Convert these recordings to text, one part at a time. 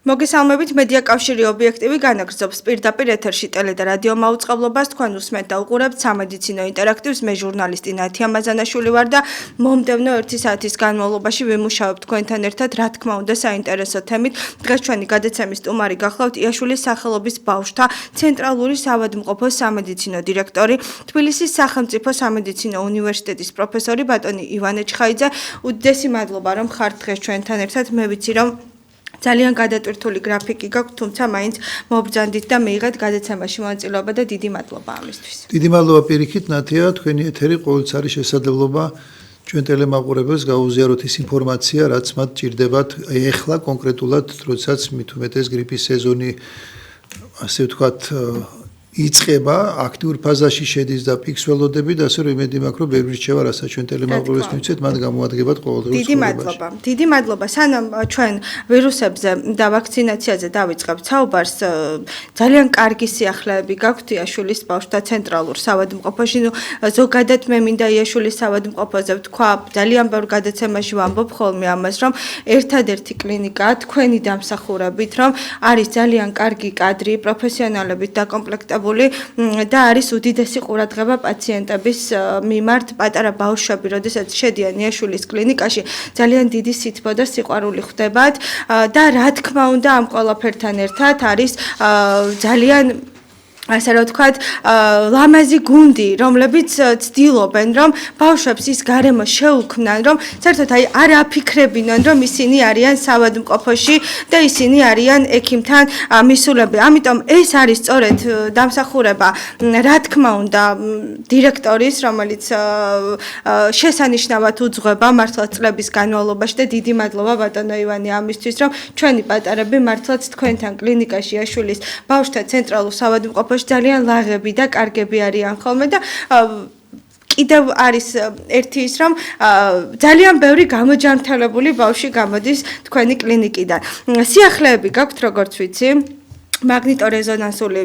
მოგესალმებით მედია კავშირი ობიექტივი განაგრძობს პირდაპირ ეთერში ტელე და რადიო მაუწყებლობას თქვენ უსმენთ და უყურებთ სამედიცინო ინტერაქტივს მე ჟურნალისტი ნათია მაზანაშვილი ვარ და მომდევნო 1 საათის განმავლობაში ვიმუშავებ თქვენთან ერთად რა თქმა უნდა საინტერესო თემით დღეს ჩვენი გადაცემის სტუმარი გახლავთ იაშვილის სახელობის ბავშვთა ცენტრალური საავადმყოფოს სამედიცინო დირექტორი თბილისის სახელმწიფო სამედიცინო უნივერსიტეტის პროფესორი ბატონი ივანე ჩხაიძე უდიდესი მადლობა რომ ხართ დღეს ჩვენთან ერთად მე ვიცი რომ ძალიან გადატვირთული გრაფიკი გაქვთ, თუმცა მაინც მობრძანდით და მიიღეთ გადაცემაში მონაწილეობა და დიდი მადლობა ამისთვის. დიდი მადლობა პირიქით, ნათია, თქვენი ეთერი ყოველთვის არის შესაძლებლობა ჩვენ ტელემაყურებელს გაუზიაროთ ის ინფორმაცია, რაც მათ ჭირდებათ ეხლა კონკრეტულად, როდესაც მით უმეტეს გრიპის სეზონი ასე ვთქვათ იწყება, აქტიურ ფაზაში შედის და პიკს ველოდებით, ასე რომ იმედი მაქვს, რომ ბევრი რჩევა, რასაც ჩვენ ტელემაყურებელს მივცეთ, მათ გამოადგებათ ყოველდღიურ ცხოვრებაში. დიდი მადლობა. სანამ ჩვენ ვირუსებზე და ვაქცინაციაზე დავიწყებთ საუბარს, ძალიან კარგი სიახლეები გაქვთ იაშვილის ბავშვთა ცენტრალურ საავადმყოფოში. ზოგადად მე მინდა იაშვილის საავადმყოფოზე ვთქვა, ძალიან ბევრ გადაცემაში ვამბობ ხოლმე ამას, რომ ერთადერთი კლინიკაა თქვენი დამსახურებით, რომ არის ძალიან კარგი კადრი, პროფესიონალებით დაკომპლექტებული და არის უდიდესი ყურადღება პაციენტების მიმართ პატარა ბავშვები, როდესაც შედიან იაშვილის კლინიკაში, ძალიან დიდი სითბო და სიყვარული ხვდებათ და რა თქმა უნდა ამ ყველაფერთან ერთად არის ძალიან ასე რომ ვთქვათ, ლამაზი გუნდი, რომლებიც ცდილობენ, რომ ბავშვებს ის გარემო შეუქმნან, რომ საერთოდ არ აფიქრებინონ, რომ ისინი არიან საავადმყოფოში და ისინი არიან ექიმთან მისულები. ამიტომ ეს არის სწორედ დამსახურება, რა თქმა უნდა, დირექტორის, რომელიც შესანიშნავად უძღვება მართლაც წლების განმავლობაში და დიდი მადლობა ბატონო ივანე ამისთვის, რომ ჩვენი პატარები მართლაც თქვენთან კლინიკაში იაშვილის ბავშვთა ცენტრალურ საავადმყოფოში ძალიან ლაღები და კარგები არიან ხოლმე და კიდევ არის ერთი ის რომ ძალიან ბევრი გამოჯანმრთელებული ბავშვი გამოდის თქვენი კლინიკიდან. სიახლეები გაქვთ როგორც ვიცი მაგნიტორეზონანსული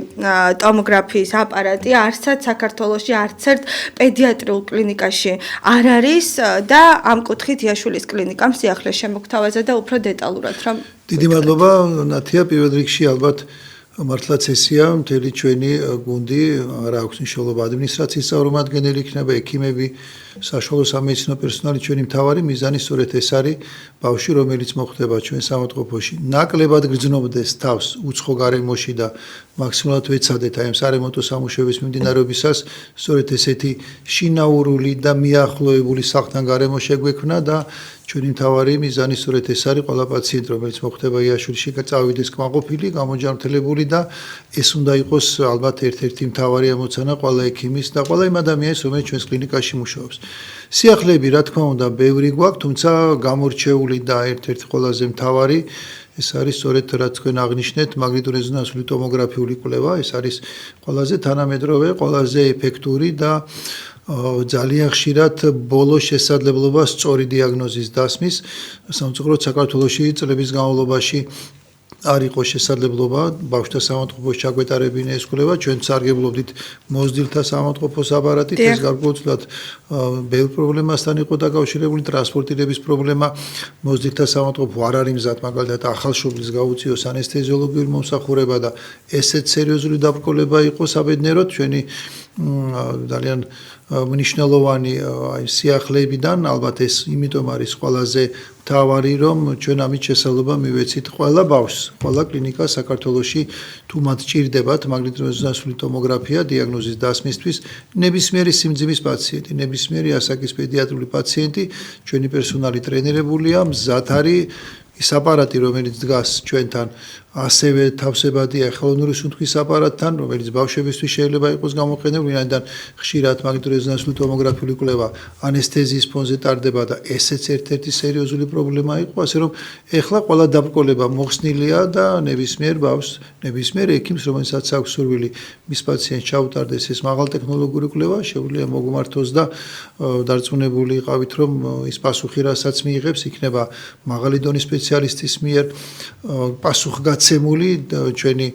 ტომოგრაფიის აპარატი არცად საქართველოში არც ერთ პედიატრიულ კლინიკაში არ არის და ამ კუთხით იაშვილის კლინიკამ სიახლეს შემოგთავაზა და უფრო დეტალურად რომ დიდი მადლობა ნათია პირველ რიგში ალბათ მართლაც ესია მთელი ჩვენი გუნდი რა აქვს მნიშვნელობა ადმინისტრაციის წარმომადგენელი იქნება ექიმები საშუალო სამედიცინო პერსონალი ჩვენი მთავარი მიზანი სწორედ ეს არის ბავშვი რომელიც მოხვდება ჩვენ საავადმყოფოში ნაკლებად გრძნობდეს თავს უცხო გარემოში და მაქსიმალურად ვეცადეთ აი ამ სარემონტო სამუშაოების მიმდინარეობისას სწორედ ესეთი შინაურული და მიახლოებული სახლთან გარემო შეგვექმნა და ჩვენი მთავარი მიზანი სწორედ ეს არის ყველა პაციენტი რომელიც მოხვდება იაშვილში წავიდეს კმაყოფილი გამოჯანმრთელებული და ეს უნდა იყოს ალბათ ერთ-ერთი მთავარი ამოცანა ყველა ექიმის და ყველა იმ ადამიანის რომელიც ჩვენს კლინიკაში მუშაობს სიახლეები რა თქმა უნდა ბევრი გვაქვს თუმცა გამორჩეული და ერთ-ერთი ყველაზე მთავარი ეს არის სწორედ რაც თქვენ აღნიშნეთ მაგნიტორეზონანსული ტომოგრაფიული კვლევა ეს არის ყველაზე თანამედროვე ყველაზე ეფექტური და ძალიან ხშირად ბოლო შესაძლებლობა სწორი დიაგნოზის დასმის სამწუხაროდ საქართველოში წლების განმავლობაში არ იყო შესაძლებლობა ბავშვთა საავადმყოფოში ჩაგვეტარებინა ეს კვლევა ჩვენ სარგებლობდით მოზრდილთა საავადმყოფოს აპარატით ეს გარკვეულწილად ბევრ პრობლემასთან იყო დაკავშირებული ტრანსპორტირების პრობლემა მოზრდილთა საავადმყოფო არ არის მზად მაგალითად ახალშობილს გაუწიოს ანესთეზიოლოგიური მომსახურება და ესეც სერიოზული დაბრკოლება იყო საბედნიეროდ ჩვენი ძალიან მნიშვნელოვანი სიახლეებიდან ალბათ ეს იმიტომ არის ყველაზე მთავარი რომ ჩვენ ამით შესაძლებლობა მივეცით ყველა ბავშვს, ყველა კლინიკა საქართველოში თუ მათ ჭირდებათ მაგნიტორეზონანსული ტომოგრაფია დიაგნოზის დასმისთვის ნებისმიერი სიმძიმის პაციენტი, ნებისმიერი ასაკის პედიატრიული პაციენტი, ჩვენი პერსონალი ტრენირებულია, მზად არის ის აპარატი რომელიც დგას ჩვენთან ასევე თავსებადია ხელოვნური სუნთქვის აპარატთან რომელიც ბავშვებისთვის შეიძლება იყოს გამოყენებული ვინაიდან ხშირად მაგნიტორეზონანსული ტომოგრაფიული კვლევა ანესთეზიის ფონზე ტარდება და ესეც ერთ-ერთი სერიოზული პრობლემა იყო ასე რომ ეხლა ყველა დაბრკოლება მოხსნილია და ნებისმიერ ბავშვს ნებისმიერ ექიმს რომელსაც აქვს სურვილი მის პაციენტს ჩაუტარდეს ეს მაღალტექნოლოგიური კვლევა შეუძლია მოგმართოს და დარწმუნებული იყავით რომ ის პასუხი რასაც მიიღებს იქნება მაღალი დონის სპეციალისტის მიერ პასუხგაცემული ჩვენი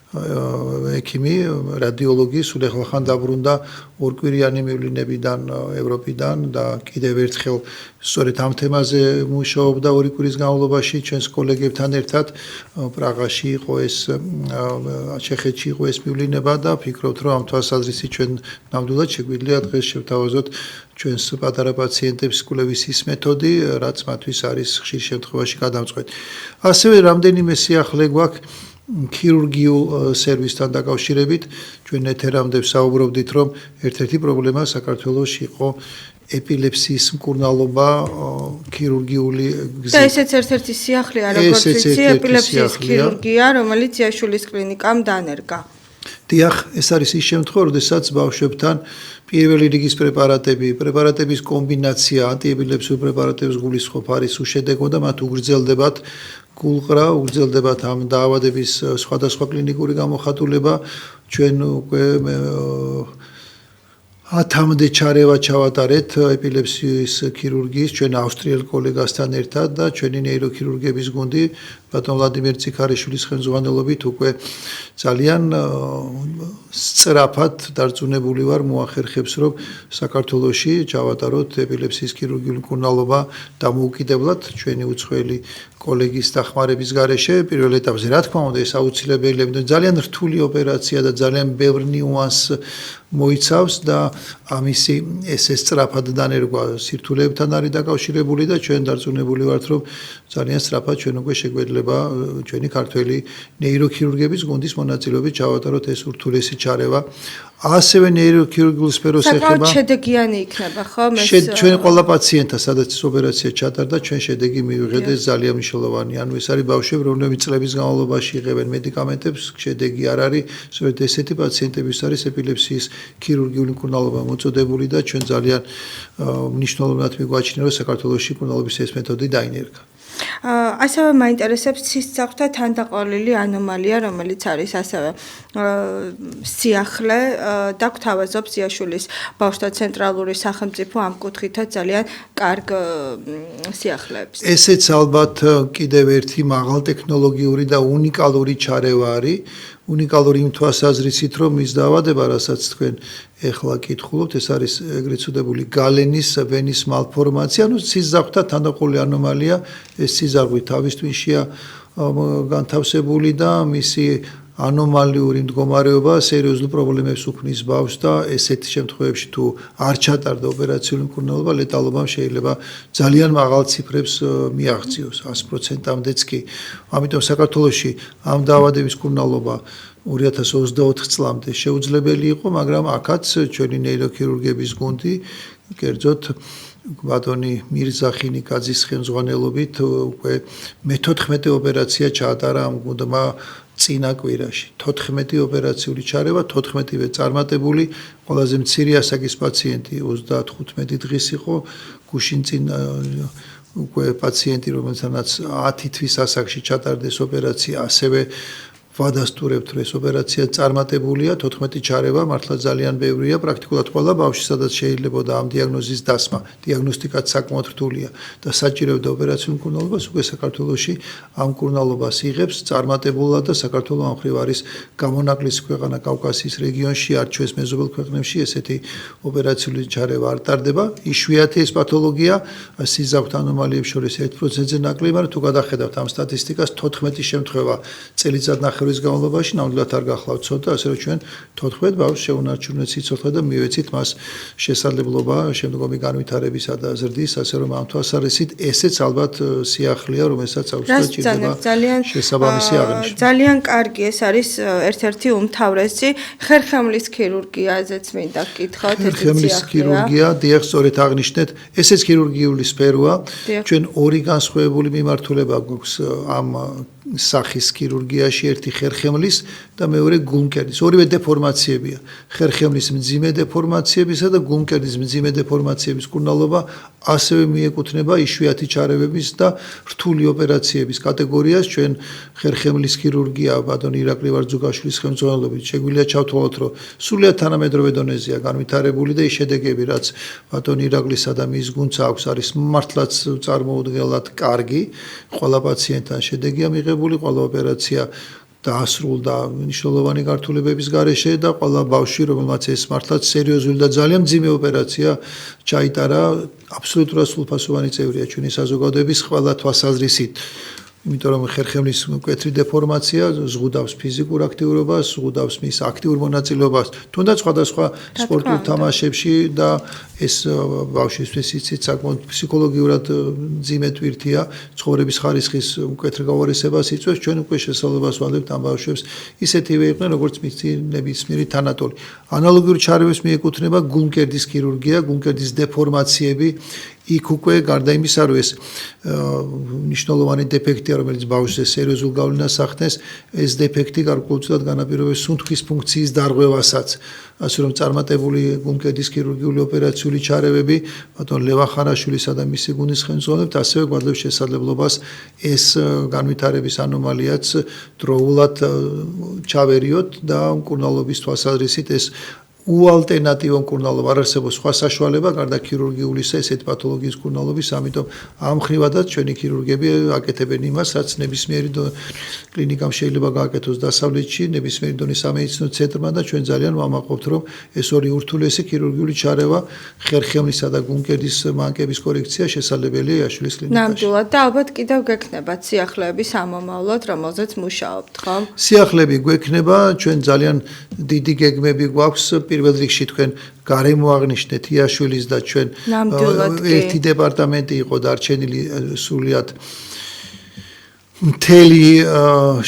ექიმი, რადიოლოგი, სულ ახლა დაბრუნდა ორკვირიანი მივლინებიდან ევროპიდან და კიდევ ერთხელ სწორედ ამ თემაზე მუშაობდა 2 კვირის განმავლობაში ჩვენს კოლეგებთან ერთად პრაღაში იყო ეს ჩეხეთში იყო ეს მივლინება და ფიქრობთ რომ ამ თვალსაზრისით ჩვენ ნამდვილად შეგვიძლია დღეს შევთავაზოთ ჩვენს პატარა პაციენტებს კვლევის მეთოდი, რაც მათთვის არის ხშირ შემთხვევაში გადამწყვეტი. ასევე რამდენიმე სიახლე გვაქვს ქირურგიულ სერვისთან დაკავშირებით, ჩვენ ეთერამდე ვსაუბრობდით, რომ ერთ-ერთი პრობლემა საქართველოში იყო ეპილეფსიის მკურნალობა ქირურგიული გზით. და ესეც ერთ-ერთი სიახლეა, როგორც ვიცი, ეპილეფსიის ქირურგია, რომელიც იაშულის კლინიკამ დანერგა. დიახ, ეს არის ის შემთხვევა, როდესაც ბავშვებთან პირველი რიგის პრეპარატების კომბინაცია ანტიეპილეფსიურ პრეპარატებს გულისხმობ არის უშედეგო და მათ უგრძელდებათ გულყრა, უგრძელდებათ ამ დაავადების სხვადასხვა კლინიკური გამოხატულება. ჩვენ უკვე 10-მდე ჩარევა ჩავატარეთ ეპილეფსიის ქირურგიის ჩვენ ავსტრიელ კოლეგასთან ერთად და ჩვენი ნეიროქირურგების გუნდი ბატონ ვლადიმერ ციხარიშვილის ხელმძღვანელობით უკვე ძალიან სწრაფად დარწმუნებული ვარ მოახერხებს რომ საქართველოში ჩავატაროთ ეპილეფსიის ქირურგიული მკურნალობა დამოუკიდებლად ჩვენი უცხოელი კოლეგის დახმარების გარეშე პირველ ეტაპზე რა თქმა უნდა ეს აუცილებელია ძალიან რთული ოპერაცია და ძალიან ბევრ ნიუანსს მოიცავს და ამისი ეს სწრაფად დანერგვა სირთულეებთან არის დაკავშირებული და ჩვენ დარწმუნებული ვართ რომ ძალიან სწრაფად ჩვენ უკვე შეგვეძლება ჩვენი ქართველი ნეიროქირურგების გუნდის მონაწილეობით ჩავატაროთ ეს ურთულესი ჩარევა ასევე ნეიროქირურგიული სფეროს ეხება შედეგიანი იქნება ხო ჩვენ ყველა პაციენტთა სადაც ეს ოპერაცია ჩატარდა ჩვენ შედეგი მივიღეთ ეს ძალიან მნიშვნელოვანია ანუ ეს არის ბავშვები რომლებიც წლების განმავლობაში იღებენ მედიკამენტებს შედეგი არ არის სწორედ ესეთი პაციენტების არის ეპილეფსიის ქირურგიული მკურნალობა მოწოდებული და ჩვენ ძალიან მნიშვნელოვნად მიგვაჩნია რომ საქართველოში მკურნალობის ეს მეთოდი დაინერგა ასევე მაინტერესებს ცისძაღვთა თანდაყოლილი ანომალია, რომელიც არის ასევე სიახლე და გვთავაზობს იაშულის ბავშვთა ცენტრალური სახელმწიფო ამ კუთხითაც ძალიან კარგ სიახლეებს. ესეც ალბათ კიდევ ერთი მაღალტექნოლოგიური და უნიკალური ჩარევა არის. უნიკალური იმ თვალსაზრისით, რომ ის დაავადება, რასაც თქვენ ეხლა კითხულობთ, ეს არის ეგრეთ წოდებული გალენის ვენის მალფორმაცია, ანუ ცისძაღვთა თანდაყოლილი ანომალია, ეს ცისძაღვი თავის ტვინშია განთავსებული და მისი ანომალიური მდგომარეობა სერიოზულ პრობლემებს უქმნის ბავშვს და ესეთი შემთხვევებში თუ არ ჩატარდა ოპერაციული მკურნალობა, ლეტალობამ შეიძლება ძალიან მაღალ ციფრებს მიაღწიოს 100%-მდეც კი. ამიტომ საქართველოში ამ დაავადების მკურნალობა 2024 წლამდე შეუძლებელი იყო, მაგრამ აქაც ჩვენი ნეიროქირურგების გუნდი, კერძოდ ბატონი მირზა ხინიკაძის ხელმძღვანელობით უკვე მე-14 ოპერაცია ჩაატარა ამ გუნდმა წინა კვირაში 14 ოპერაციული ჩარევა 14-ვე წარმატებული ყველაზე მცირე ასაკის პაციენტი 35 დღის იყო გუშინ წინ უკვე პაციენტი რომელთანაც 10 თვის ასაკში ჩატარდეს ოპერაცია ასევე ვადასტურებთ რომ ეს ოპერაცია წარმატებულია 14 ჩარევა მართლა ძალიან ბევრია პრაქტიკულად ყველა ბავშვი სადაც შეიძლებოდა ამ დიაგნოზის დასმა დიაგნოსტიკაც საკმაოდ რთულია და საჭიროებდა ოპერაციულ მკურნალობას უკვე საქართველოში ამ მკურნალობას იღებს წარმატებულად და საქართველო ამ ხრივ არის გამონაკლისი ქვეყანა კავკასიის რეგიონში არ ჩვენს მეზობელ ქვეყნებში ესეთი ოპერაციული ჩარევა არ ტარდება იშვიათი ეს პათოლოგია სისძაღვთა ანომალიებს შორის 1%-ზე ნაკლები მაგრამ თუ გადახედავთ ამ სტატისტიკას 14 შემთხვევა წელიწად ნახევრის განმავლობაში ნამდვილად არ გახლავთ ცოტა ასე რომ ჩვენ 14 ბავშვს შეუნარჩუნეთ სიცოცხლე და მივეცით მას შესაძლებლობა შემდგომი განვითარებისა და ზრდის ასე რომ ამ თვალსაზრისით ესეც ალბათ სიახლეა რომელსაც აუცილებლად ჭირდება შესაბამისი აღნიშვნა ძალიან კარგი ეს არის ერთ-ერთი უმთავრესი ხერხემლის ქირურგიაზეც მინდა გკითხოთ ეს ხერხემლის ქირურგია დიახ სწორედ აღნიშნეთ ესეც ქირურგიული სფეროა ჩვენ ორი განსხვავებული მიმართულება გვაქვს ამ სახის ქირურგიაში ერთი ხერხემლის და მეორე გულმკერდის ორივე დეფორმაციებია ხერხემლის მძიმე დეფორმაციებისა და გულმკერდის მძიმე დეფორმაციების მკურნალობა ასევე მიეკუთვნება იშვიათი ჩარევების და რთული ოპერაციების კატეგორიას ჩვენ ხერხემლის ქირურგია ბატონ ირაკლი ვარძუგაშვილის ხელმძღვანელობით შეგვიძლია ჩავთვალოთ რომ სრულიად თანამედროვე დონეზეა განვითარებული და ის შედეგები რაც ბატონ ირაკლისა და მის გუნდს აქვს არის მართლაც წარმოუდგენლად კარგი ყველა პაციენტთან შედეგია მიღებული ყველა ოპერაცია დაასრულდა მნიშვნელოვანი გართულებების გარეშე და ყველა ბავშვი, რომელმაც ეს მართლაც სერიოზული და ძალიან მძიმე ოპერაცია ჩაიტარა, აბსოლუტურად სრულფასოვანი წევრია ჩვენი საზოგადოების ყველა თვალსაზრისით. იმიტომ რომ ხერხემლის მკვეთრი დეფორმაცია ზღუდავს ფიზიკურ აქტიურობას, ზღუდავს მის აქტიურ მონაწილეობას, თუნდაც სხვადასხვა სპორტულ თამაშებში და ეს ბავშვისთვის იცით საკმაოდ ფსიქოლოგიურად მძიმე ტვირთია, ცხოვრების ხარისხის მკვეთრ გაუარესებას იწვევს, ჩვენ უკვე შესაძლებლობას ვაძლევთ ამ ბავშვებს ისეთივე იყვნენ, როგორც მისცი ნებისმიერი თანატოლი. ანალოგიური ჩარევებს მიეკუთვნება გულმკერდის ქირურგია, გულმკერდის დეფორმაციები იქ უკვე გარდა იმისა, რომ ეს მნიშვნელოვანი დეფექტია, რომელიც ბავშვზე სერიოზულ გავლენას ახდენს, ეს დეფექტი გარკვეულწილად განაპირობებს სუნთქვის ფუნქციის დარღვევასაც. ასე რომ წარმატებული გულმკერდის ქირურგიული ოპერაციული ჩარევები, ბატონ ლევან ხანაშვილისა და მისი გუნდის ხელმძღვანელობით ასევე გვაძლევს შესაძლებლობას ეს განვითარების ანომალიაც დროულად ჩავერიოთ და მკურნალობის თვალსაზრისით ეს უალტერნატივო მკურნალობა არ არსებობს სხვა საშუალება გარდა ქირურგიულისა ესეთ პათოლოგიის მკურნალობის, ამიტომ ამ ხრივადაც ჩვენი ქირურგები აკეთებენ იმას, რაც ნებისმიერი კლინიკამ შეიძლება გააკეთოს დასავლეთში, ნებისმიერი დონის სამედიცინო ცენტრმა და ჩვენ ძალიან ვამაყობთ, რომ ეს ორი ურთულესი ქირურგიული ჩარევა, ხერხემლისა და გულმკერდის მანკების კორექცია შესაძლებელია იაშვილის კლინიკაში. ნამდვილად და ალბათ კიდევ გექნებათ სიახლეები სამომავლოდ, რომელზეც მუშაობთ, ხო? სიახლეები გვექნება, ჩვენ ძალიან დიდი გეგმები გვაქვს პირველ რიგში თქვენ გარემო აღნიშნეთ იაშვილის და ჩვენ ერთი დეპარტამენტი იყო დარჩენილი სრულიად მთელი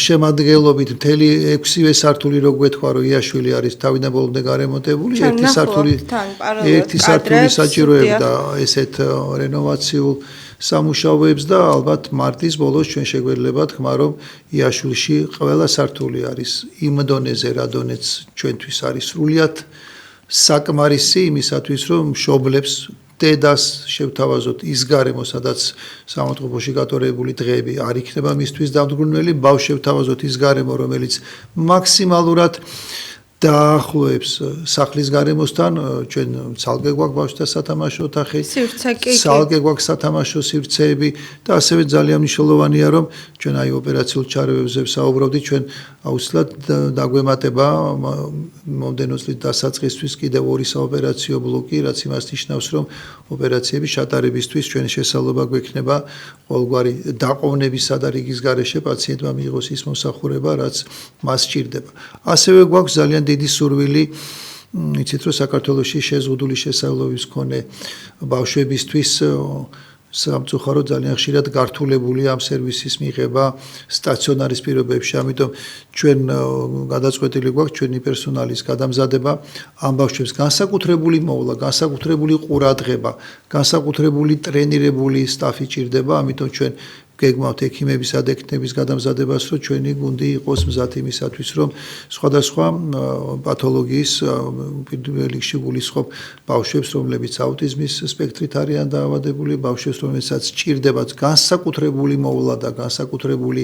შემადგენლობით მთელი 6-ვე სართული რო გვეთქვა რომ იაშვილი არის თავიდან ბოლომდე გარემონტებული ერთი სართული საჭიროებდა ესეთ რენოვაციულ სამუშაოებს და ალბათ მარტის ბოლოს ჩვენ შეგვეძლება თქმა რომ იაშვილში ყველა სართული არის იმ დონეზე რა დონეც ჩვენთვის არის სრულიად საკმარისი იმისათვის რომ მშობლებს დედას შევთავაზოთ ის გარემო სადაც სამოწყობოში გატარებული დღეები არ იქნება მისთვის დამდგრუნველი ბავშვს შევთავაზოთ ის გარემო რომელიც მაქსიმალურად დაახლოებს სახლის გარემოსთან ჩვენ ცალკე გვაქვს ბავშვთა სათამაშო ოთახი ცალკე გვაქვს სათამაშო სივრცეები და ასევე ძალიან მნიშვნელოვანია რომ ჩვენ აი ოპერაციულ ჩარევებზე ვსაუბრობდით ჩვენ აუცილებლად დაგვემატება მომდენო წლის დასაწყისთვის კიდევ ორი საოპერაციო ბლოკი რაც იმას ნიშნავს რომ ოპერაციების ჩატარებისთვის ჩვენ შესაძლებლობა გვექნება ყოველგვარი დაყოვნებისა და რიგის გარეშე პაციენტმა მიიღოს ის მოსახურება რაც მას სჭირდება ასევე გვაქვს ძალიან დიდი სურვილი იცით რომ საქართველოში შეზღუდული შესაძლებლობის მქონე ბავშვებისთვის სამწუხაროდ ძალიან ხშირად გართულებული ამ სერვისის მიღება სტაციონარის პირობებში ამიტომ ჩვენ გადაწყვეტილი გვაქვს ჩვენი პერსონალის გადამზადება ამ ბავშვებს განსაკუთრებული მოვლა განსაკუთრებული ყურადღება განსაკუთრებული ტრენირებული სტაფი ჭირდება ამიტომ ჩვენ გეგმავთ ექიმებისა და ექიმების გადამზადებას, რომ ჩვენი გუნდი იყოს მზად იმისათვის, რომ სხვადასხვა პათოლოგიის პირველ რიგში გულისხმობ ბავშვებს, რომლებიც აუტიზმის სპექტრით არიან დაავადებული, ბავშვებს, რომელსაც სჭირდებათ განსაკუთრებული მოვლა და განსაკუთრებული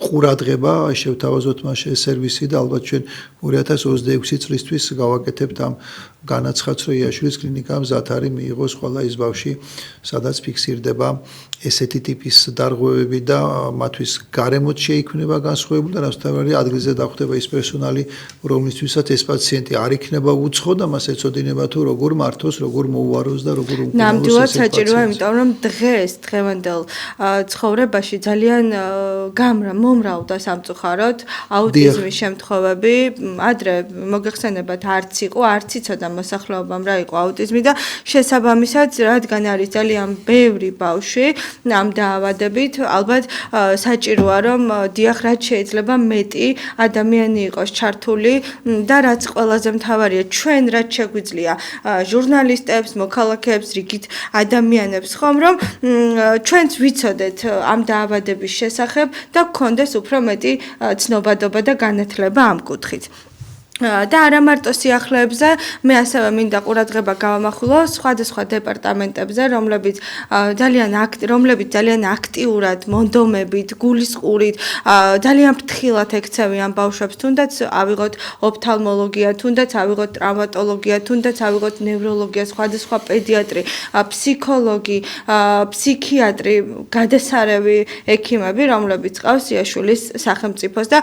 ყურადღება, შევთავაზოთ მას სერვისი და ალბათ ჩვენ 2026 წლისთვის გავაკეთებთ ამ განაცხადს, რომ იაშვილის კლინიკამ მზად არის მიიღოს ყველა ის ბავშვი, სადაც ფიქსირდება ესეთი ტიპის დარღვევები და მათთვის გარემოც შეიქმნება განსხვავებული და რასთავარი ადგილზე დახვდება ის პერსონალი, რომლისთვისაც ეს პაციენტი არ იქნება უცხო და მას ეცოდინება თუ როგორ მართოს, როგორ მოუაროს და როგორ უკმაოს. ნამდვილად საჭიროა, იმიტომ რომ დღეს დღევანდელ ცხოვრებაში ძალიან მომრავლდა სამწუხაროდ აუტიზმის შემთხვევები. ადრე მოგეხსენებათ არც იცოდა მოსახლეობამ რა იყო აუტიზმი და შესაბამისად რადგან არის ძალიან ბევრი ბავშვი ამ დაავადებით ალბათ საჭიროა რომ დიახ რაც შეიძლება მეტი ადამიანი იყოს ჩართული და რაც ყველაზე მთავარია ჩვენ რაც შეგვიძლია ჟურნალისტებს, მოქალაქეებს, რიგით ადამიანებს ხომ რომ ჩვენც ვიცოდეთ ამ დაავადების შესახებ და გქონდეს უფრო მეტი ცნობადობა და განათლება ამ კუთხით. და არა მარტო სიახლეებზე, მე ასევე მინდა ყურადღება გავამახვილო სხვადასხვა დეპარტამენტებზე, რომლებიც ძალიან აქტიურად, მონდომებით, გულისყურით, ძალიან ფრთხილად ექცევიან ბავშვებს, თუნდაც ავიღოთ ოფთალმოლოგია, თუნდაც ავიღოთ ტრავმატოლოგია, თუნდაც ავიღოთ ნევროლოგია, სხვადასხვა პედიატრი, ფსიქოლოგი, ფსიქიატრი, გადასარევი ექიმები, რომლებიც ყავს იაშვილის სახელმწიფოს და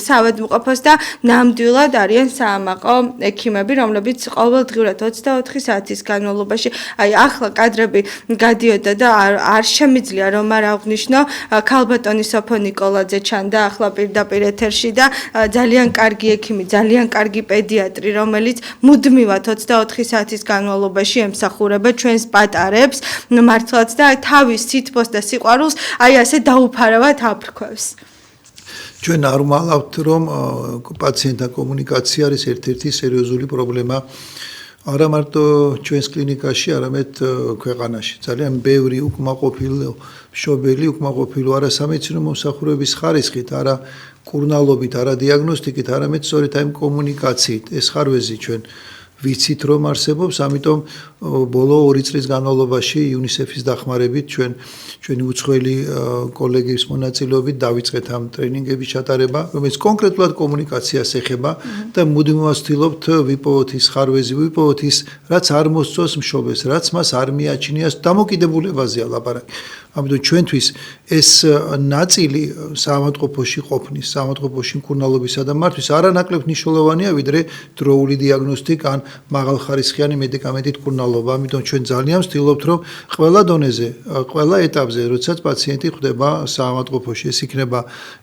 საავადმყოფოს და ნამდვილად არიან საამაყო ექიმები, რომლებიც ყოველდღიურად 24 საათის განმავლობაში, აი ახლა კადრები გადიოდა და არ შემიძლია რომ არ აღვნიშნო ქალბატონი სოფო ნიკოლაძე ჩანდა ახლა პირდაპირ ეთერში და ძალიან კარგი ექიმი, ძალიან კარგი პედიატრი, რომელიც მუდმივად 24 საათის განმავლობაში ემსახურება ჩვენს პატარებს, მართლაც და თავის სითბოს და სიყვარულს აი ასე დაუფარავად აფრქვევს. ჩვენ არ ვმალავთ რომ პაციენტთან კომუნიკაცია არის ერთ-ერთი სერიოზული პრობლემა არა მარტო ჩვენს კლინიკაში, არამედ ქვეყანაში. ძალიან ბევრი უკმაყოფილო მშობელი, უკმაყოფილო არასამედიცინო მომსახურების ხარისხით, არა კურნალობით, არა დიაგნოსტიკით, არამედ სწორედ აი კომუნიკაციით. ეს ხარვეზი ჩვენ ვიცით რომ არსებობს, ამიტომ ბოლო 2 წლის განმავლობაში იუნისეფის დახმარებით ჩვენი უცხოელი კოლეგების მონაწილეობით დავიწყეთ ამ ტრენინგების ჩატარება, რომელიც კონკრეტულად კომუნიკაციას ეხება და მუდმივად ვცდილობთ ვიპოვოთ ის ხარვეზი, ვიპოვოთ ის, რაც არ მოსწონს მშობელს, რაც მას არ მიაჩნია დამოკიდებულებაზეა ლაპარაკი. ამიტომ ჩვენთვის ეს ნაწილი საავადმყოფოში ყოფნის, საავადმყოფოში მკურნალობისა და მართვის არანაკლებ მნიშვნელოვანია, ვიდრე დროული დიაგნოსტიკა ან მაღალხარისხიანი მედიკამენტით მკურნალობა. ამიტომ ჩვენ ძალიან ვცდილობთ, რომ ყველა დონეზე, ყველა ეტაპზე, როდესაც პაციენტი ხვდება საავადმყოფოში, ეს იქნება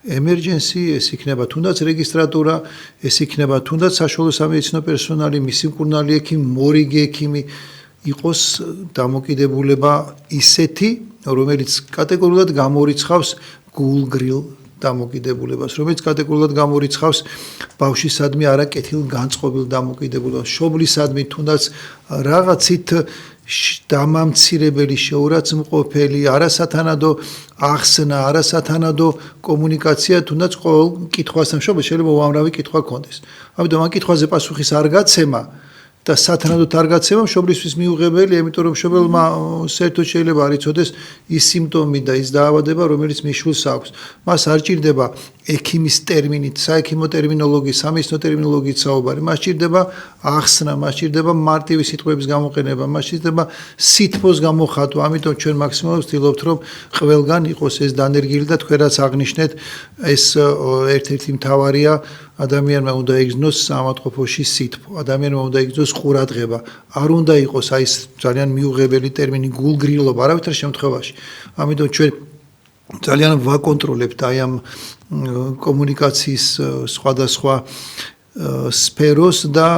emergency, ეს იქნება თუნდაც რეგისტრატურა, ეს იქნება თუნდაც საშუალო სამედიცინო პერსონალი, მისი მკურნალი ექიმი, მორიგი ექიმი, იყოს დამოკიდებულება ისეთი, რომელიც კატეგორიულად გამორიცხავს გულგრილ დამოკიდებულებას, რომელიც კატეგორიულად გამორიცხავს ბავშვისადმი არაკეთილ განწყობილ დამოკიდებულებას, მშობლისადმი თუნდაც რაღაცით დამამცირებელი, შეურაცხმყოფელი, არასათანადო ახსნა, არასათანადო კომუნიკაცია, თუნდაც ყოველ კითხვასთან მშობელს შეიძლება უამრავი კითხვა ჰქონდეს. ამიტომ ამ კითხვაზე პასუხის არ გაცემა და სათანადოდ არ გაცემა მშობლისთვის მიუღებელია, იმიტომ რომ მშობელმა საერთოდ შეიძლება არ იცოდეს ის სიმპტომი და ის დაავადება, რომელიც მიშვილს აქვს. მას არ ჭირდება ექიმის ტერმინით, საექიმო ტერმინოლოგიის, სამედიცინო ტერმინოლოგიით საუბარი, მას ჭირდება ახსნა, მას ჭირდება მარტივი სიტყვების გამოყენება, მას ჭირდება სითბოს გამოხატვა. ამიტომ ჩვენ მაქსიმალურად ვცდილობთ, რომ ყველგან იყოს ეს დანერგილი და თქვენ რაც აღნიშნეთ, ეს ერთ-ერთი მთავარია. ადამიანმა უნდა იგრძნოს საავადმყოფოში სითბო, ადამიანმა უნდა იგრძნოს ყურადღება, არ უნდა იყოს აი ეს ძალიან მიუღებელი ტერმინი გულგრილობა არავითარ შემთხვევაში. ამიტომ ჩვენ ძალიან ვაკონტროლებთ აი ამ კომუნიკაციის სხვადასხვა სფეროს და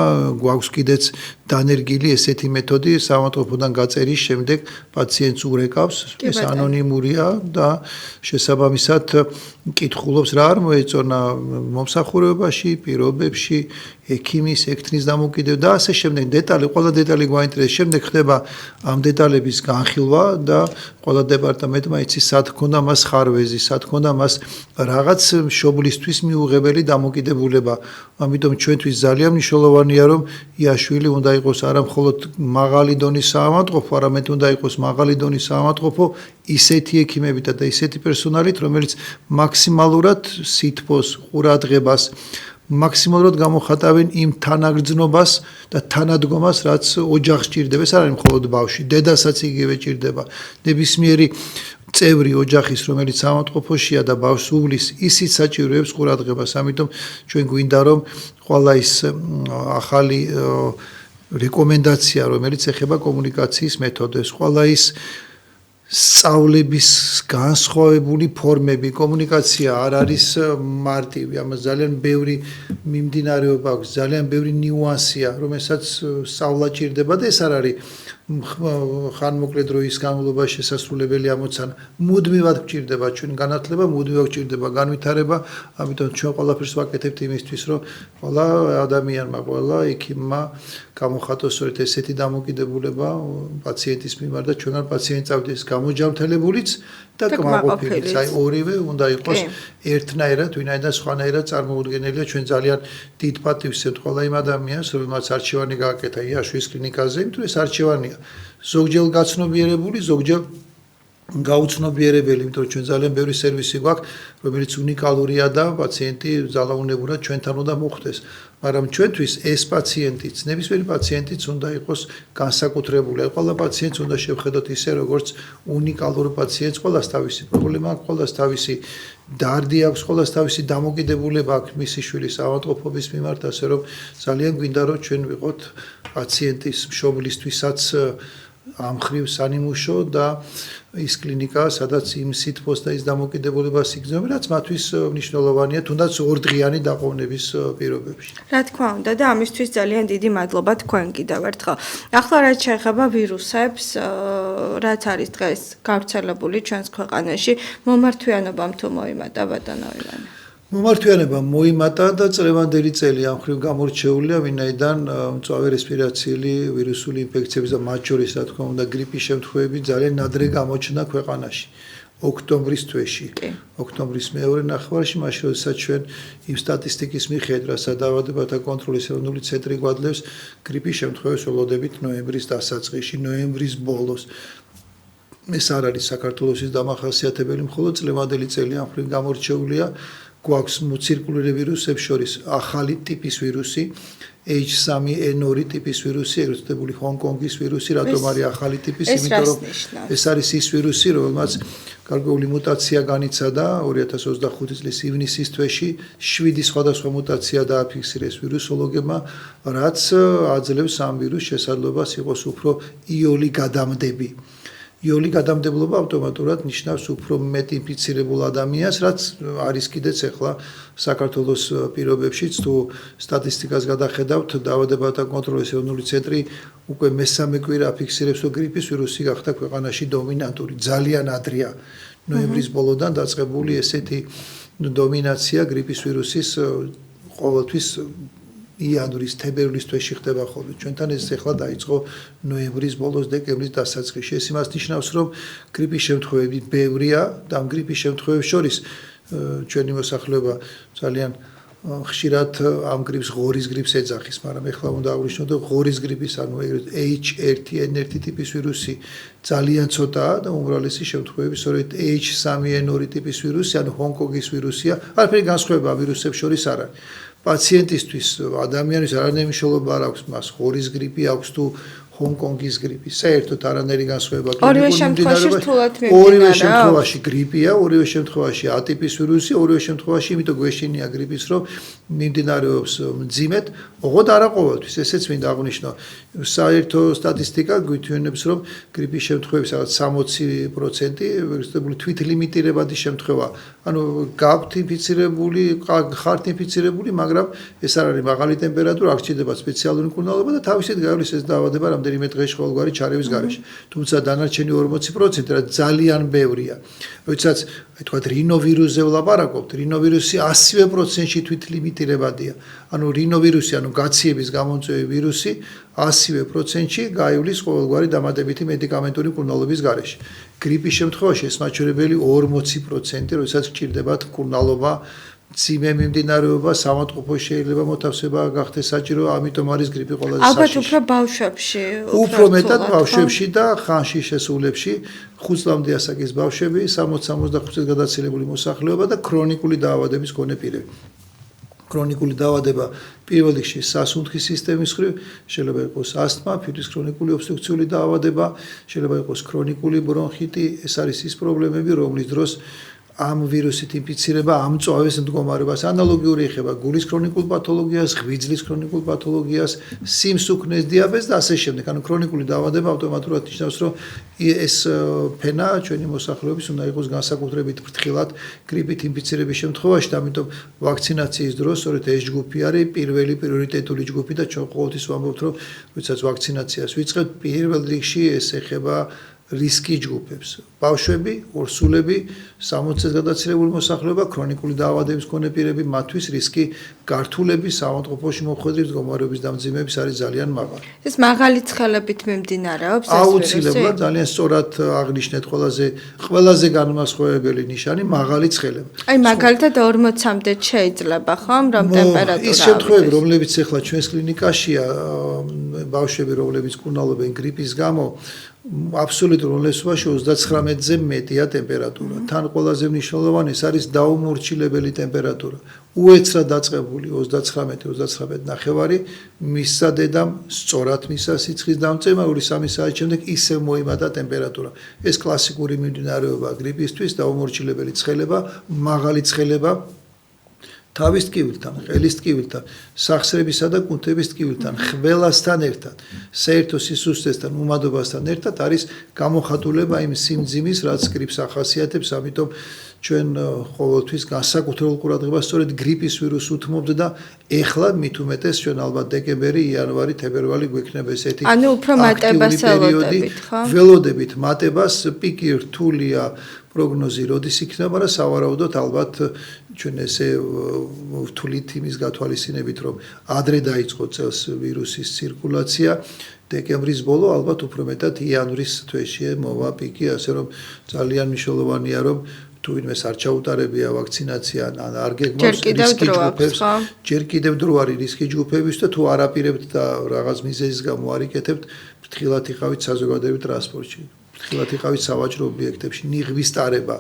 გვაქვს კიდეც დანერგილი ესეთი მეთოდი საავადმყოფოდან გაწერის შემდეგ პაციენტს ურეკავს, ეს ანონიმურია და შესაბამისად კითხულობს რა არ მოეწონა მომსახურებაში, პირობებში, ექიმის, ექთნის დამოკიდებულება და ასე შემდეგ დეტალი, ყველა დეტალი გვაინტერესებს. შემდეგ ხდება ამ დეტალების განხილვა და ყველა დეპარტამენტმა იცის სად ჰქონდა მას ხარვეზი, სად ჰქონდა მას რაღაც მშობლისთვის მიუღებელი დამოკიდებულება. ამიტომ ჩვენთვის ძალიან მნიშვნელოვანია რომ იაშვილი უნდა იყოს არა მხოლოდ მაღალი დონის საავადმყოფო, არამედ უნდა იყოს მაღალი დონის საავადმყოფო ისეთი ექიმებით და ისეთი პერსონალით, რომელიც მაქსიმალურად სითბოს, ყურადღებას, მაქსიმალურად გამოხატავენ იმ თანაგრძნობას და თანადგომას, რაც ოჯახს ჭირდება. ეს არ არის მხოლოდ ბავშვი, დედასაც იგივე ჭირდება. ნებისმიერი წევრი ოჯახის, რომელიც საავადმყოფოშია და ბავშვს უვლის, ისიც საჭიროებს ყურადღებას. ამიტომ ჩვენ გვინდა რომ ყველა ის ახალი რეკომენდაცია, რომელიც ეხება კომუნიკაციის მეთოდებს, ყველა ის სწავლების განსხვავებული ფორმები, კომუნიკაცია არ არის მარტივი, ამას ძალიან ბევრი მიმდინარეობა აქვს, ძალიან ბევრი ნიუანსია, რომელსაც სწავლა ჭირდება და ეს არ არის ხანმოკლე დროის განმავლობაში შესასრულებელი ამოცანა. მუდმივად გჭირდება ჩვენ განათლება, მუდმივად გჭირდება განვითარება, ამიტომ ჩვენ ყველაფერს ვაკეთებთ იმისთვის, რომ ყველა ადამიანმა, ყველა ექიმმა გამოხატოს სწორედ ესეთი დამოკიდებულება პაციენტის მიმართ და ჩვენგან პაციენტი წავიდეს გამოჯანმრთელებულიც და და კმაყოფილიც. კმაყოფილიც. აი ორივე უნდა იყოს კი. ერთნაირად, ვინაიდან სხვანაირად წარმოუდგენელია. ჩვენ ძალიან დიდ პატივს ვსევთ ყველა იმ ადამიანს, რომელმაც არჩევანი გააკეთა იაშვის კლინიკაზე, იმიტომ რომ ეს არჩევანია ზოგჯერ გაცნობიერებული, ზოგჯერ გაუცნობიერებელი, იმიტომ რომ ჩვენ ძალიან ბევრი სერვისი გვაქვს, რომელიც უნიკალურია და პაციენტი ძალაუნებურად ჩვენთან უნდა მოხვდეს. მაგრამ ჩვენთვის ეს პაციენტიც, ნებისმიერი პაციენტიც უნდა იყოს განსაკუთრებული. აი ყველა პაციენტს უნდა შევხედოთ ისე, როგორც უნიკალურ პაციენტს, ყველას თავისი პრობლემა აქვს, ყველას თავისი დარდი აქვს, ყველას თავისი დამოკიდებულება აქვს მისი შვილის ავადმყოფობის მიმართ, ასე რომ ძალიან გვინდა რომ ჩვენ ვიყოთ პაციენტის მშობლისთვისაც ამ ხრივ სანიმუშო და ის კლინიკა, სადაც იმ სითბოს და ის დამოკიდებულებას იგრძნობენ, რაც მათთვის მნიშვნელოვანია, თუნდაც ორდღიანი დაყოვნების პირობებში. რა თქმა უნდა და ამისთვის ძალიან დიდი მადლობა თქვენ კიდევ ერთხელ. ახლა რაც შეეხება ვირუსებს, რაც არის დღეს გავრცელებული ჩვენს ქვეყანაში, მომართვიანობამ თუ მოიმატა ბატონო ივანე? მომართვიანება მოიმატა და წლევანდელი წელი ამ ხრივ გამორჩეულია, ვინაიდან მწვავე რესპირაციული ვირუსული ინფექციების და მათ შორის, რა თქმა უნდა, გრიპის შემთხვევები ძალიან ადრე გამოჩნდა ქვეყანაში. ოქტომბრის თვეში, ოქტომბრის მეორე ნახევარში, მაშინ როდესაც ჩვენ იმ სტატისტიკის მიხედვით, რასაც დაავადებათა კონტროლის ეროვნული ცენტრი გვადლევს, გრიპის შემთხვევებს ველოდებით ნოემბრის დასაწყისში, ნოემბრის ბოლოს. ეს არ არის საქართველოსის დამახასიათებელი, მხოლოდ წლევანდელი წელი ამ ხრივ გამორჩეულია. გვაქვს მოცირკულირებული ვირუსებს შორის ახალი ტიპის ვირუსი, H3N2 ტიპის ვირუსი, ეგრეთ წოდებული ჰონკონგის ვირუსი, რატომ არის ახალი ტიპის, იმიტომ რომ ეს არის ის ვირუსი, რომელმაც გარკვეული მუტაცია განიცადა 2025 წლის ივნისის თვეში, 7 სხვადასხვა მუტაცია დააფიქსირეს ვირუსოლოგებმა, რაც აძლევს ამ ვირუსს შესაძლებლობას იყოს უფრო იოლი გადამდები. იოლი გადამდებლობა ავტომატურად ნიშნავს უფრო მეტ ინფიცირებულ ადამიანს, რაც არის კიდეც ახლა საქართველოს პირობებშიც თუ სტატისტიკას გადახედავთ, დაავადებათა კონტროლის ეროვნული ცენტრი უკვე მესამე კვირა აფიქსირებს, რომ გრიპის ვირუსი გახდა ქვეყანაში დომინანტური. ძალიან ადრეა ნოემბრის ბოლოდან დაწყებული ესეთი დომინაცია გრიპის ვირუსის ყოველთვის იანვრის, თებერვლის თვეში ხდება ხოლმე. ჩვენთან ეს ახლა დაიწყო ნოემბრის ბოლოს, დეკემბრის დასაწყისში. ეს იმას ნიშნავს, რომ გრიპის შემთხვევები ბევრია და ამ გრიპის შემთხვევებს შორის ჩვენი მოსახლეობა ძალიან ხშირად ამ გრიპს ღორის გრიპს ეძახის, მაგრამ ახლა უნდა აღვნიშნოთ, რომ ღორის გრიპის, ანუ H1N1 ტიპის ვირუსი ძალიან ცოტაა და უმრავლესი შემთხვევები სწორედ H3N2 ტიპის ვირუსი, ანუ ჰონკონგის ვირუსია. არაფერი განსხვავება ვირუსებს შორის არ არის. პაციენტისთვის, ადამიანის არანაირი მნიშვნელობა არ აქვს მას, ღორის გრიპი აქვს თუ ჰონკონგის გრიპი. საერთოდ არანაირი განსხვავება ორივე შემთხვევაში რთულად მიმდინარეობს. ორივე შემთხვევაში გრიპია, ორივე შემთხვევაში ატიპის ვირუსი, ორივე შემთხვევაში იმიტომ გვეშინია გრიპის, რომ მიმდინარეობს მძიმედ, ოღონდ არა ყოველთვის. ესეც მინდა აღვნიშნო. საერთო სტატისტიკა გვითვლენებს, რომ გრიპის შემთხვევების რაღაც 60% ეგრეთებული თვითლიმიტირებადი შემთხვევა. ანუ გაქვთ ინფიცირებული, ხართ ინფიცირებული, მაგრამ ეს არ არის მაღალი ტემპერატურა, აქ სჭირდება სპეციალური მკურნალობა და თავისით გაივლის ეს დაავადება რამდენიმე დღეში ყოველგვარი ჩარევის გარეშე. თუმცა დანარჩენი 40%, რაც ძალიან ბევრია. როდესაც აი თქვა რინოვირუსზე ვლაპარაკობთ, რინოვირუსი 100%-ში თვითლიმიტირებადია. ანუ რინოვირუსი, ანუ გაციების გამომწვევი ვირუსი 100%-ში გაივლის ყოველგვარი დამატებითი მედიკამენტური მკურნალობის გარეშე. გრიპის შემთხვევაში ეს მაჩვენებელი 40%, როდესაც გჭირდებათ მკურნალობა, მძიმე მიმდინარეობა, სამატყოფო შეიძლება მოთავსება გახდეს საჭირო, ამიტომ არის გრიპი ყველაზე საშიში. ალბათ უფრო ბავშვებში, უფრო მეტად ბავშვებში და ხანში შესულებში, 5 წლამდე ასაკის ბავშვები, 60-65 წელს გადაცილებული მოსახლეობა და ქრონიკული დაავადების მქონე პირები. ქრონიკული დაავადება პირველ რიგში სასუნთქის სისტემის ხრივ, შეიძლება იყოს ასთმა, ფირის ქრონიკული ობსტრუქციული დაავადება, შეიძლება იყოს ქრონიკული ბრონხიტი, ეს არის ის პრობლემები, რომლის დროს ამ ვირუსით ინფიცირება ამ მწვავეს მდგომარეობას ანალოგიური ეხება გულის ქრონიკულ პათოლოგიას, ღვიძლის ქრონიკულ პათოლოგიას, სიმსუქნეს დიაბეტს და ასე შემდეგ. ანუ ქრონიკული დაავადება ავტომატურად ნიშნავს, რომ ეს ფენა ჩვენი მოსახლეობის უნდა იყოს განსაკუთრებით ფრთხილად გრიპით ინფიცირების შემთხვევაში და ამიტომ ვაქცინაციის დროს სწორედ ეს ჯგუფი არის პირველი პრიორიტეტული ჯგუფი და ჩვენ ყოველთვის ვამბობთ, რომ როდესაც ვაქცინაციას ვიწყებთ, პირველ რიგში ეს ეხება რისკი ჯგუფებს. ბავშვები, ორსულები, 60 წელს გადაცილებული მოსახლეობა, ქრონიკული დაავადების მქონე პირები, მათთვის რისკი გართულების, საავადმყოფოში მოხვედრების, მდგომარეობის დამძიმების არის ძალიან მაღალი. ეს მაღალი ცხელებით მიმდინარეობს ეს აუცილებლად ძალიან სწორად აღნიშნეთ ყველაზე განმასხვავებელი ნიშანი მაღალი ცხელება. აი მაგალითად 40-მდე შეიძლება ხომ რომ ტემპერატურა ის შემთხვევები რომლებიც ახლა ჩვენს კლინიკაშია ბავშვები რომლებიც კურნალობენ გრიპის გამო აბსოლუტურ უმრავლესობაში 39-ზე მეტია ტემპერატურა. თან ყველაზე მნიშვნელოვანი ეს არის დაუმორჩილებელი ტემპერატურა. უეცრად დაწყებული 39-39.5 მისცა დედამ სწორად მისცა სიცხის დამწემა 2-3 საათის შემდეგ ისევ მოიმატა ტემპერატურა. ეს კლასიკური მიმდინარეობაა გრიპისთვის, დაუმორჩილებელი ცხელება, მაღალი ცხელება თავის ტკივილთან, ყელის ტკივილთან, სახსრებისა და კუნთების ტკივილთან, ხველასთან ერთად, საერთო სისუსტესთან, უმადობასთან ერთად არის გამოხატულება იმ სიმძიმის, რაც გრიპს ახასიათებს, ამიტომ ჩვენ ყოველთვის განსაკუთრებულ ყურადღებას სწორედ გრიპის ვირუსს უთმობთ და ეხლა მით უმეტეს ჩვენ ალბათ დეკემბერი, იანვარი, თებერვალი გვექნება ესეთი ანუ უფრო მატებას ველოდებით, ხო? ველოდებით მატებას, პიკი რთულია პროგნოზი როდის იქნება და სავარაუდოდ ალბათ ჩვენ ესე ვთვლით იმის გათვალისწინებით რომ ადრე დაიწყო წელს ვირუსის ცირკულაცია დეკემბრის ბოლო ალბათ უფრო მეტად იანვრის თვეში მოვა პიკი ასე რომ ძალიან მნიშვნელოვანია რომ თუ ვინმეს არ ჩაუტარებია ვაქცინაცია ან არ გეგმავს რისკი ჯგუფებს ჯერ კიდევ დრო არის რისკი ჯგუფების და თუ არ აპირებთ და რაღაც მიზეზის გამო არ იკეთებთ ფრთხილად იყავით საზოგადოებრივ ტრანსპორტში ფრთხილად იყავით სავაჭრო ობიექტებში ნიღბის ტარება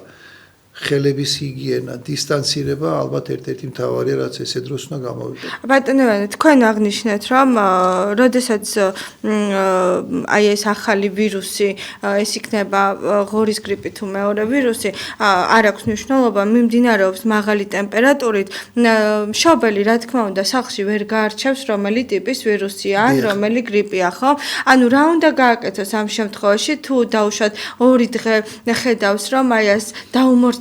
ხელების ჰიგიენა, დისტანცირება ალბათ ერთ-ერთი მთავარია, რაც ესე დროს უნდა გამოვიდეთ. ბატონო, თქვენ აღნიშნეთ, რომ როდესაც აი ეს ახალი ვირუსი, ეს იქნება ღორის გრიპი თუ მეორე ვირუსი, არ აქვს მნიშვნელობა, მიმდინარეობს მაღალი ტემპერატურით, მშობელი, რა თქმა უნდა, სახლში ვერ გაარჩევს, რომელი ტიპის ვირუსია, რომელი გრიპია, ხო? ანუ რა უნდა გააკეთოს ამ შემთხვევაში, თუ დაუშვათ 2 დღე ხედავს, რომ აი ეს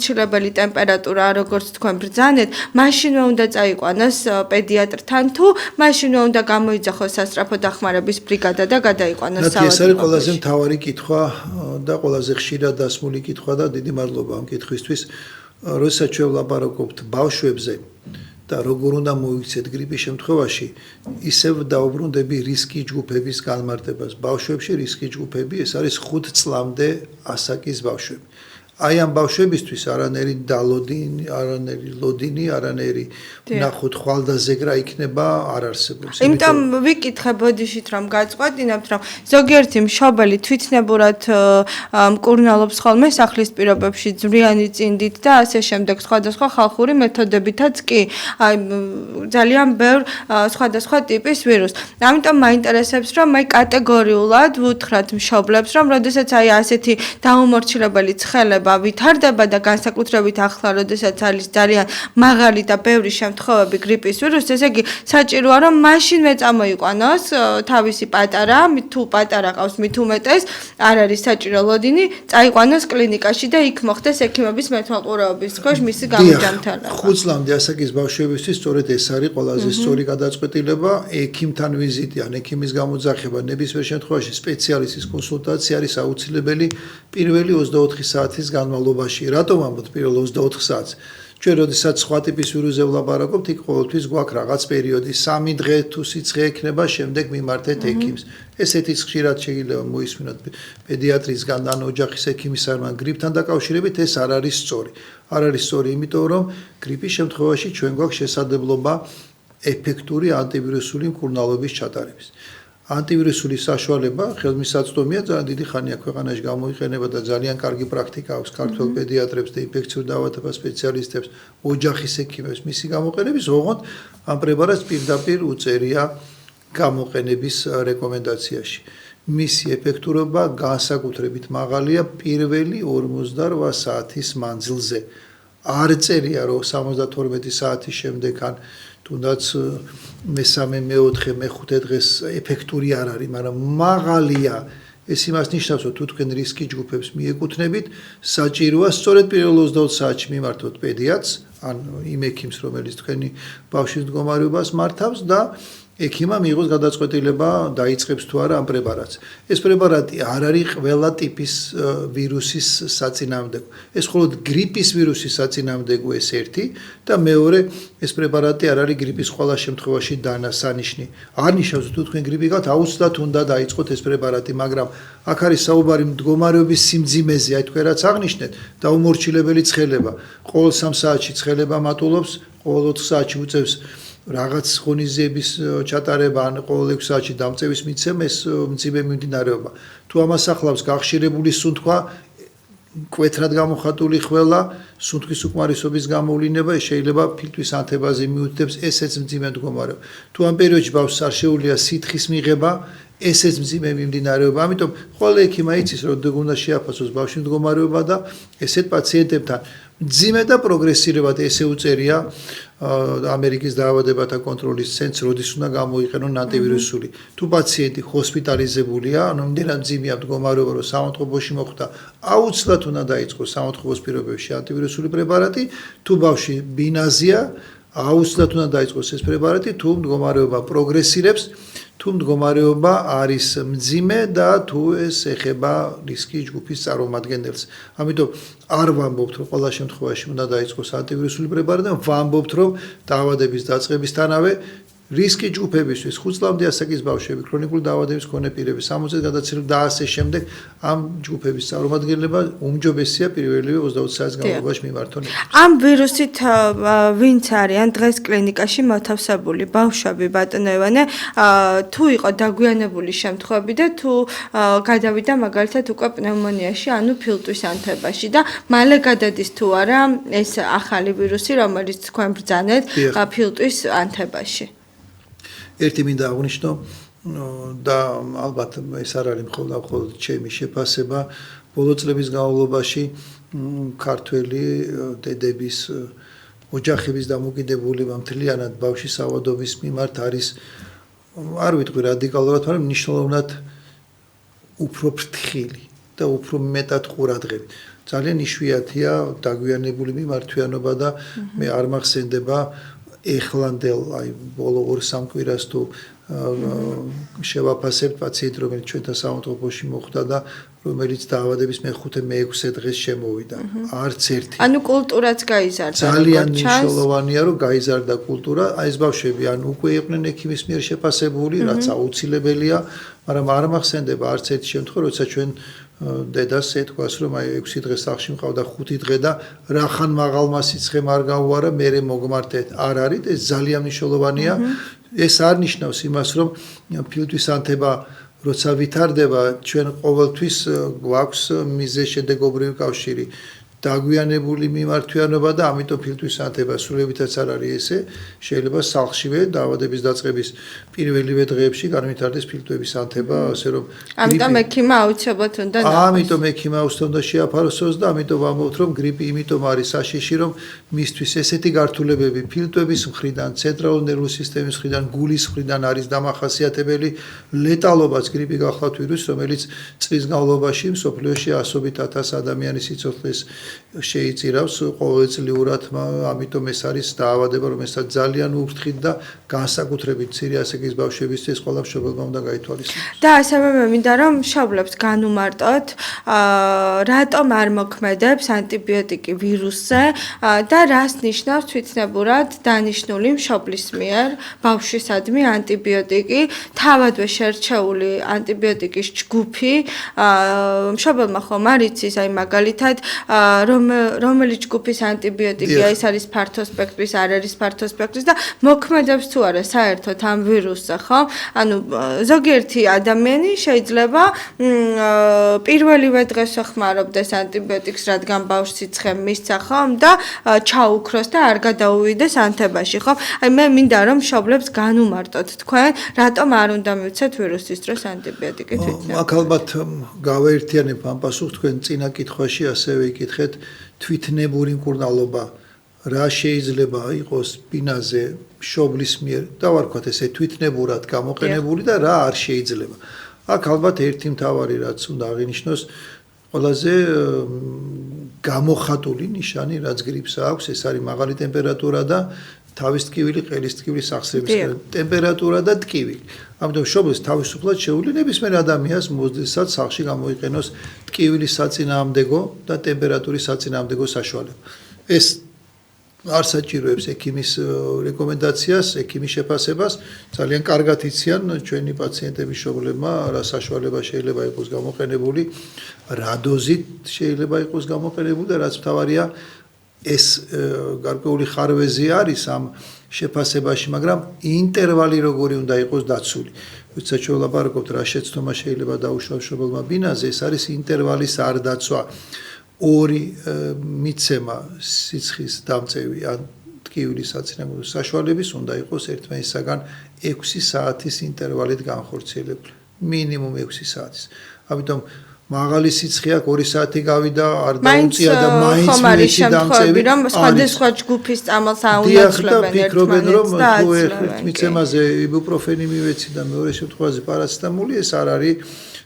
დაუმორჩილებელი ტემპერატურა, როგორც თქვენ ბრძანეთ, მაშინვე უნდა წაიყვანოს პედიატრთან თუ მაშინვე უნდა გამოიძახოს სასწრაფო დახმარების ბრიგადა და გადაიყვანოს საავადმყოფოში. ეს არის ყველაზე მთავარი კითხვა და ყველაზე ხშირად დასმული კითხვა და დიდი მადლობა ამ კითხვისთვის. როდესაც ჩვენ ვლაპარაკობთ ბავშვებზე და როგორ უნდა მოიქცეთ გრიპის შემთხვევაში, ისევ დაუბრუნდები რისკი ჯგუფების განმარტებას. ბავშვებში რისკი ჯგუფები ეს არის 5 წლამდე ასაკის ბავშვები. აი ამ ბავშვებისთვის არანერი დალოდინი, არანერი ლოდინი, არანერი ნახოთ ხვალდაზეგრა იქნება არ არსებობს. იმიტომ ვიკითხე ბოდიშით რომ გაწყვეტინებთ რომ ზოგიერთი მშობელი თვითნებურად მკურნალობს ხოლმე სახლის პირობებში ძვრიანი წინდით და ასე შემდეგ სხვადასხვა ხალხური მეთოდებითაც კი აი ძალიან ბევრ სხვადასხვა ტიპის ვირუსს. ამიტომ მაინტერესებს რომ აი კატეგორიულად ვუთხრათ მშობლებს რომ როდესაც აი ასეთი დაუმორჩილებელი ცხელება ვითარდება და განსაკუთრებით ახლა, როდესაც არის ძალიან მაღალი და ბევრი შემთხვევები გრიპის ვირუსის, ესე იგი საჭიროა რომ მაშინვე წამოიყვანოს თავისი პატარა, თუ პატარა ყავს მით უმეტეს, არ არის საჭირო ლოდინი, წაიყვანოს კლინიკაში და იქ მოხდეს ექიმების მეთვალყურეობის ქვეშ მისი გამოჯამთარება. 5 წლამდე ასაკის ბავშვებისთვის სწორედ ეს არის ყველაზე სწორი გადაწყვეტილება, ექიმთან ვიზიტი ან ექიმის გამოძახება, ნებისმიერ შემთხვევაში სპეციალისტის კონსულტაცია არის აუცილებელი პირველი 24 საათის განმავლობაში. რატომ ამბობთ პირველ 24 საათს? ჩვენ როდესაც სხვა ტიპის ვირუსზე ვლაპარაკობთ, იქ ყოველთვის გვაქვს რაღაც პერიოდი, 3 დღე თუ სიცხე ექნება, შემდეგ მიმართეთ ექიმს. ესეთიც ხშირად შეიძლება მოისმინოთ პედიატრისგან ან ოჯახის ექიმისგან გრიპთან დაკავშირებით, ეს არ არის სწორი. არ არის სწორი, იმიტომ რომ გრიპის შემთხვევაში ჩვენ გვაქვს შესაძლებლობა ეფექტური ანტივირუსული მკურნალობის ჩატარების. ანტივირუსული საშუალება ხელმისაწვდომია ძალიან დიდი ხანია ქვეყანაში გამოიყენება და ძალიან კარგი პრაქტიკა აქვს ქართველ პედიატრებს და ინფექციურ დაავადებათა სპეციალისტებს, ოჯახის ექიმებს მისი გამოყენების, ოღონდ ამ პრეპარატს პირდაპირ უწერია გამოყენების რეკომენდაციაში. მისი ეფექტურობა განსაკუთრებით მაღალია პირველი 48 საათის მანძილზე. არ წერია რომ 72 საათის შემდეგ ან თუნდაც მესამე, მეოთხე, მეხუთე დღეს ეფექტური არ არის, მაგრამ მაღალია. ეს იმას ნიშნავს, რომ თუ თქვენ რისკი ჯგუფებს მიეკუთვნებით, საჭიროა სწორედ პირველ 24 საათში მიმართოთ პედიატრს, ან იმ ექიმს, რომელიც თქვენი ბავშვის მდგომარეობას მართავს და ექიმმა მიიღოს გადაწყვეტილება დაიწყებს თუ არა ამ პრეპარატს. ეს პრეპარატი არ არის ყველა ტიპის ვირუსის საწინააღმდეგო. ეს მხოლოდ გრიპის ვირუსის საწინააღმდეგო ეს ერთი და მეორე ეს პრეპარატი არ არის გრიპის ყველა შემთხვევაში დანასანიშნი. არ ნიშნავს თუ თქვენ გრიპი გაქვთ, აუცილებლად უნდა დაიწყოთ ეს პრეპარატი, მაგრამ აქ არის საუბარი მდგომარეობის სიმძიმეზე, აი თქვენ რაც აღნიშნეთ, დაუმორჩილებელი ცხელება. ყოველ 3 საათში ცხელება მატულობს, ყოველ 4 საათში უწევს რაღაც ღონისძიების ჩატარება ან ყოველ 6 საათში დამწევის მიცემა ეს მძიმე მიმდინარეობა. თუ ამას ახლავს გახშირებული სუნთქვა, კვეთრად გამოხატული ხველა, სუნთქვის უკმარისობის გამოვლინება, შეიძლება ფილტვის ანთებაზე მიუთითებს ესეც მძიმე მდგომარეობა. თუ ამ პერიოდში ბავშვს არ შეუძლია სითხის მიღება, ესეც მძიმე მიმდინარეობა. ამიტომ ყველა ექიმა იცის, რომ უნდა შეაფასოს ბავშვის მდგომარეობა და ესეთ პაციენტებთან მძიმე და პროგრესირებად ესე უწერია ამერიკის დაავადებათა კონტროლის ცენტრს, როდის უნდა გამოიყენონ ანტივირუსული. თუ პაციენტი ჰოსპიტალიზებულია, ანუ იმდენად მძიმეა მდგომარეობა, რომ სამავთყოფოში მოხვდა, აუცილებლად უნდა დაიწყოს სამავთყოფოს პირობებში ანტივირუსული პრეპარატი, თუ ბავშვი ბინაზია, აუცილებლად უნდა დაიწყოს ეს პრეპარატი, თუ მდგომარეობა პროგრესირებს, თუ მდგომარეობა არის მძიმე და თუ ეს ეხება რისკის ჯგუფის წარმომადგენელს. ამიტომ არ ვამბობთ, რომ ყველა შემთხვევაში უნდა დაიწყოს ანტივირუსული პრეპარატი, ვამბობთ, რომ დაავადების დაწყებისთანავე რისკის ჯგუფებისთვის 5 წლამდე ასაკის ბავშვები, ქრონიკული დაავადების მქონე პირები, 60 გადაცილებით და ასე შემდეგ ამ ჯგუფების წარმომადგენლება უმჯობესია პირველივე 24 საათის განმავლობაში მიმართონ. ამ ვირუსით ვინც არიან დღეს კლინიკაში მოთავსებული ბავშვები, ბატონო ივანე, თუ იყო დაგვიანებული შემთხვევები და თუ გადავიდა მაგალითად უკვე პნევმონიაში, ანუ ფილტვის ანთებაში და მალე გადადის თუ არა ეს ახალი ვირუსი, რომელიც თქვენ ბრძანეთ ფილტვის ანთებაში. ერთი მინდა აღვნიშნო და ალბათ ეს არ არის მხოლოდ ჩემი შეფასება, ბოლო წლების განმავლობაში ქართველი დედების ოჯახების დამოკიდებულება მთლიანად ბავშვის საავადობის მიმართ არის არ ვიტყვი რადიკალურად, მაგრამ მნიშვნელოვნად უფრო ფრთხილი და უფრო მეტად ყურადღებით. ძალიან იშვიათია დაგვიანებული მიმართვიანობა და მე არ მახსენდება ეხლანდელ აი ბოლო 2-3 კვირას თუ შევაფასებთ პაციენტ, რომელიც ჩვენთან სამავთყოფოში მოხვდა და რომელიც დაავადების მე-5-მე-6 დღეს შემოვიდა. არც ერთი. ანუ კულტურაც გაიზარდა. ძალიან მნიშვნელოვანია, რომ გაიზარდა კულტურა. აი ეს ბავშვები ან უკვე იყვნენ ექიმის მიერ შეფასებული, რაც აუცილებელია, მაგრამ არ მახსენდება არც ერთი შემთხვევა, როცა ჩვენ დედას ეთქვას, რომ აი 6 დღე სახლში მყავდა 5 დღე და რახან მაღალმა სიცხემ არ გაუარა, მერე მოგმართეთ. არ არის, ეს ძალიან მნიშვნელოვანია. ეს არ ნიშნავს იმას, რომ ფილტვის ანთება როცა ვითარდება, ჩვენ ყოველთვის გვაქვს მიზეშედეგობრივი კავშირი. დაგვიანებული მიმართვიანობა და ამიტომ ფილტვის ანთება სრულებითაც არ არის ესე, შეიძლება სახლშივე დაავადების დაწყების პირველივე დღეებში განვითარდეს ფილტვების ანთება, ასე რომ ამიტომ ექიმა აუცილებლად უნდა ამიტომ ექიმა უნდა შეაფასოს და ამიტომ ვამბობთ, რომ გრიპი იმიტომ არის საშიში, რომ მისთვის ესეთი გართულებები ფილტვების მხრიდან, ცენტრალური ნერვული სისტემის მხრიდან, გულის მხრიდან არის დამახასიათებელი ლეტალობაც გრიპი გახლავთ ვირუსი, რომელიც წლის განმავლობაში მსოფლიოში 100,000 ადამიანის სიცოცხლეს შეიწირავს ყოველწლიურად, ამიტომ ეს არის დაავადება, რომელსაც ძალიან უფრთხილ და განსაკუთრებით მცირე ასაკის ბავშვებისთვის ყველა მშობელმა უნდა გაითვალისწინოს. და ასევე მე მინდა რომ მშობლებს განუმარტოთ, რატომ არ მოქმედებს ანტიბიოტიკი ვირუსზე და რას ნიშნავს თვითნებურად დანიშნული მშობლის მიერ ბავშვისადმი ანტიბიოტიკი, თავადვე შერჩეული ანტიბიოტიკის ჯგუფი, მშობელმა ხომ არ იცის, აი მაგალითად რომელი ჯგუფის ანტიბიოტიკია, ეს არის ფართო სპექტრის, არ არის ფართო სპექტრის და მოქმედებს თუ არა საერთოდ ამ ვირუსზე, ხო? ანუ ზოგიერთი ადამიანი შეიძლება პირველივე დღეს ეხმარობდეს ანტიბიოტიკს, რადგან ბავშვს სიცხე მისცა, ხო? და ჩაუქროს და არ გადაუვიდეს ანთებაში, ხო? აი მე მინდა რომ მშობლებს განუმარტოთ თქვენ, რატომ არ უნდა მივცეთ ვირუსის დროს ანტიბიოტიკი თვითონ. აქ ალბათ გავაერთიანებ ამ პასუხს თქვენ წინა კითხვაში ასევე იკითხეთ თვითნებური მკურნალობა რა შეიძლება იყოს ბინაზე მშობლის მიერ და ვარქვათ ესე თვითნებურად გამოყენებული და რა არ შეიძლება. აქ ალბათ ერთი მთავარი რაც უნდა აღინიშნოს, ყველაზე გამოხატული ნიშანი რაც გრიპს აქვს, ეს არის მაღალი ტემპერატურა და თავის ტკივილი, ყელის ტკივილი, სახსრების ტემპერატურა და ტკივილი. ამიტომ მშობელს თავისუფლად შეუძლია ნებისმიერ ადამიანს მოსდესაც სახლში გამოიყენოს ტკივილის საწინააღმდეგო და ტემპერატურის საწინააღმდეგო საშუალება. ეს არ საჭიროებს ექიმის რეკომენდაციას, ექიმის შეფასებას, ძალიან კარგად იციან ჩვენი პაციენტების მშობლებმა რა საშუალება შეიძლება იყოს გამოყენებული, რა დოზით შეიძლება იყოს გამოყენებული და რაც მთავარია ეს გარკვეული ხარვეზი არის ამ შეფასებაში, მაგრამ ინტერვალი როგორი უნდა იყოს დაცული. როცა შევლაპარაკობთ რა შეცდომა შეიძლება დაუშვას მშობელმა ბინაზე, ეს არის ინტერვალის არ დაცვა. ორი მიცემა სიცხის დამწევი ან ტკივილის საწინააღმდეგო საშუალების უნდა იყოს ერთმანეთისაგან 6 საათის ინტერვალით განხორციელებული, მინიმუმ 6 საათის. ამიტომ მაღალი სიცხე აქვს 2 საათი გავიდა, არ დაუწია და მაინც მეში დამწევი. რომ სხვადასხვა ჯგუფის წამალს აუნაცვლებენ ერთმანეთს რომ თუ ერთ მიცემაზე იბუპროფენი მივეცი და მეორე შემთხვევაში პარაცეტამოლი, ეს არ არის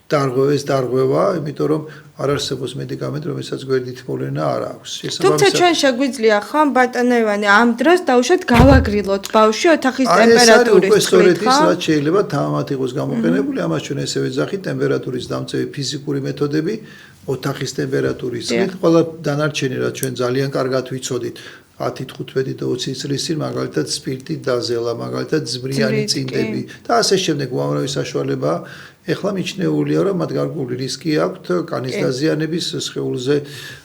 დარღვევა, იმიტომ რომ არ არსებობს მედიკამენტი, რომელსაც გვერდით მოვლენა არ აქვს. თუმცა ჩვენ შეგვიძლია ხო ბატონო ივანე ამ დროს დაუშვათ გავაგრილოთ ბავშვი ოთახის ტემპერატურის სწორედ ის რაც შეიძლება თამამად იყოს გამოყენებული, ამას ჩვენ ესე ვეძახით ტემპერატურის დამწევი ფიზიკური მეთოდები, ოთახის ტემპერატურის ზრდით, ყველა დანარჩენი რაც ჩვენ ძალიან კარგად ვიცოდით 10, 15 და 20 წლის წინ მაგალითად სპირტით დაზელა, მაგალითად ძბრიანი წინდები და ასე შემდეგ უამრავი საშუალებაა. ეხლა მიჩნეულია რომ მათ გარკვეული რისკი აქვთ კანის დაზიანების,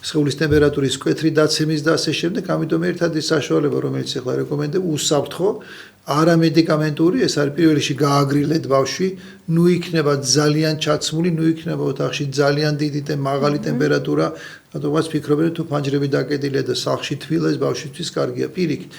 სხეულის ტემპერატურის მკვეთრი დაცემის და ასე შემდეგ, ამიტომ ერთადი საშუალება რომელიც ეხლა რეკომენდებ უსაფრთხო არამედიკამენტური, ეს არის პირველ რიგში გააგრილეთ ბავშვი, ნუ იქნება ძალიან ჩაცმული, ნუ იქნება ოთახში ძალიან დიდი მაღალი ტემპერატურა, რადგან ფიქრობენ თუ ფანჯრები დაკეტილია და სახლში თბილეს ბავშვისთვის კარგია, პირიქით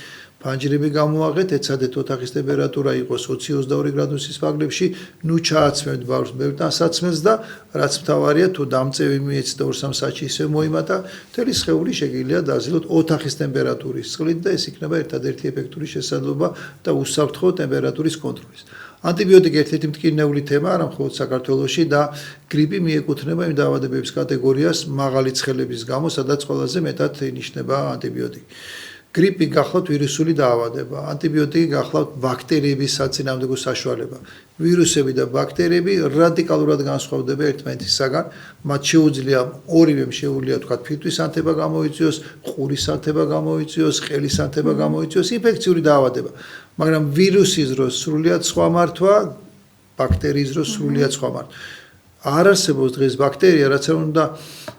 ფანჯრები გამოაღეთ, ეცადეთ ოთახის ტემპერატურა იყოს 20-22 გრადუსის ფარგლებში, ნუ ჩააცმევთ ბავშვს ბევრ დასაცმელს და რაც მთავარია თუ დამწევი მიეცდა 2-3 საათში ისე მოიმატა, მთელი სხეული შეგიძლია დააზილოთ ოთახის ტემპერატურის წყლით და ეს იქნება ერთადერთი ეფექტური შესაძლებლობა და უსაფრთხო ტემპერატურის კონტროლის. ანტიბიოტიკი ერთ-ერთი მტკივნეული თემა არა მხოლოდ საქართველოში და გრიპი მიეკუთვნება იმ დაავადებების კატეგორიას მაღალი ცხელების გამო, სადაც ყველაზე მეტად ინიშნება ანტიბიოტიკი. გრიპი გახლავთ ვირუსული დაავადება, ანტიბიოტიკი გახლავთ ბაქტერიების საწინააღმდეგო საშუალება. ვირუსები და ბაქტერიები რადიკალურად განსხვავდება ერთმანეთისაგან, მათ შეუძლია ორივემ შეუძლია თქვა ფიტვის ანთება გამოიწვიოს, ყურის ანთება გამოიწვიოს, ყელის ანთება გამოიწვიოს, ინფექციური დაავადება. მაგრამ ვირუსის დროს სრულიად სხვა მართვა, ბაქტერიის დროს სრულიად სხვა მართვა. არ არსებობს დღეს ბაქტერია, რაც არ უნდა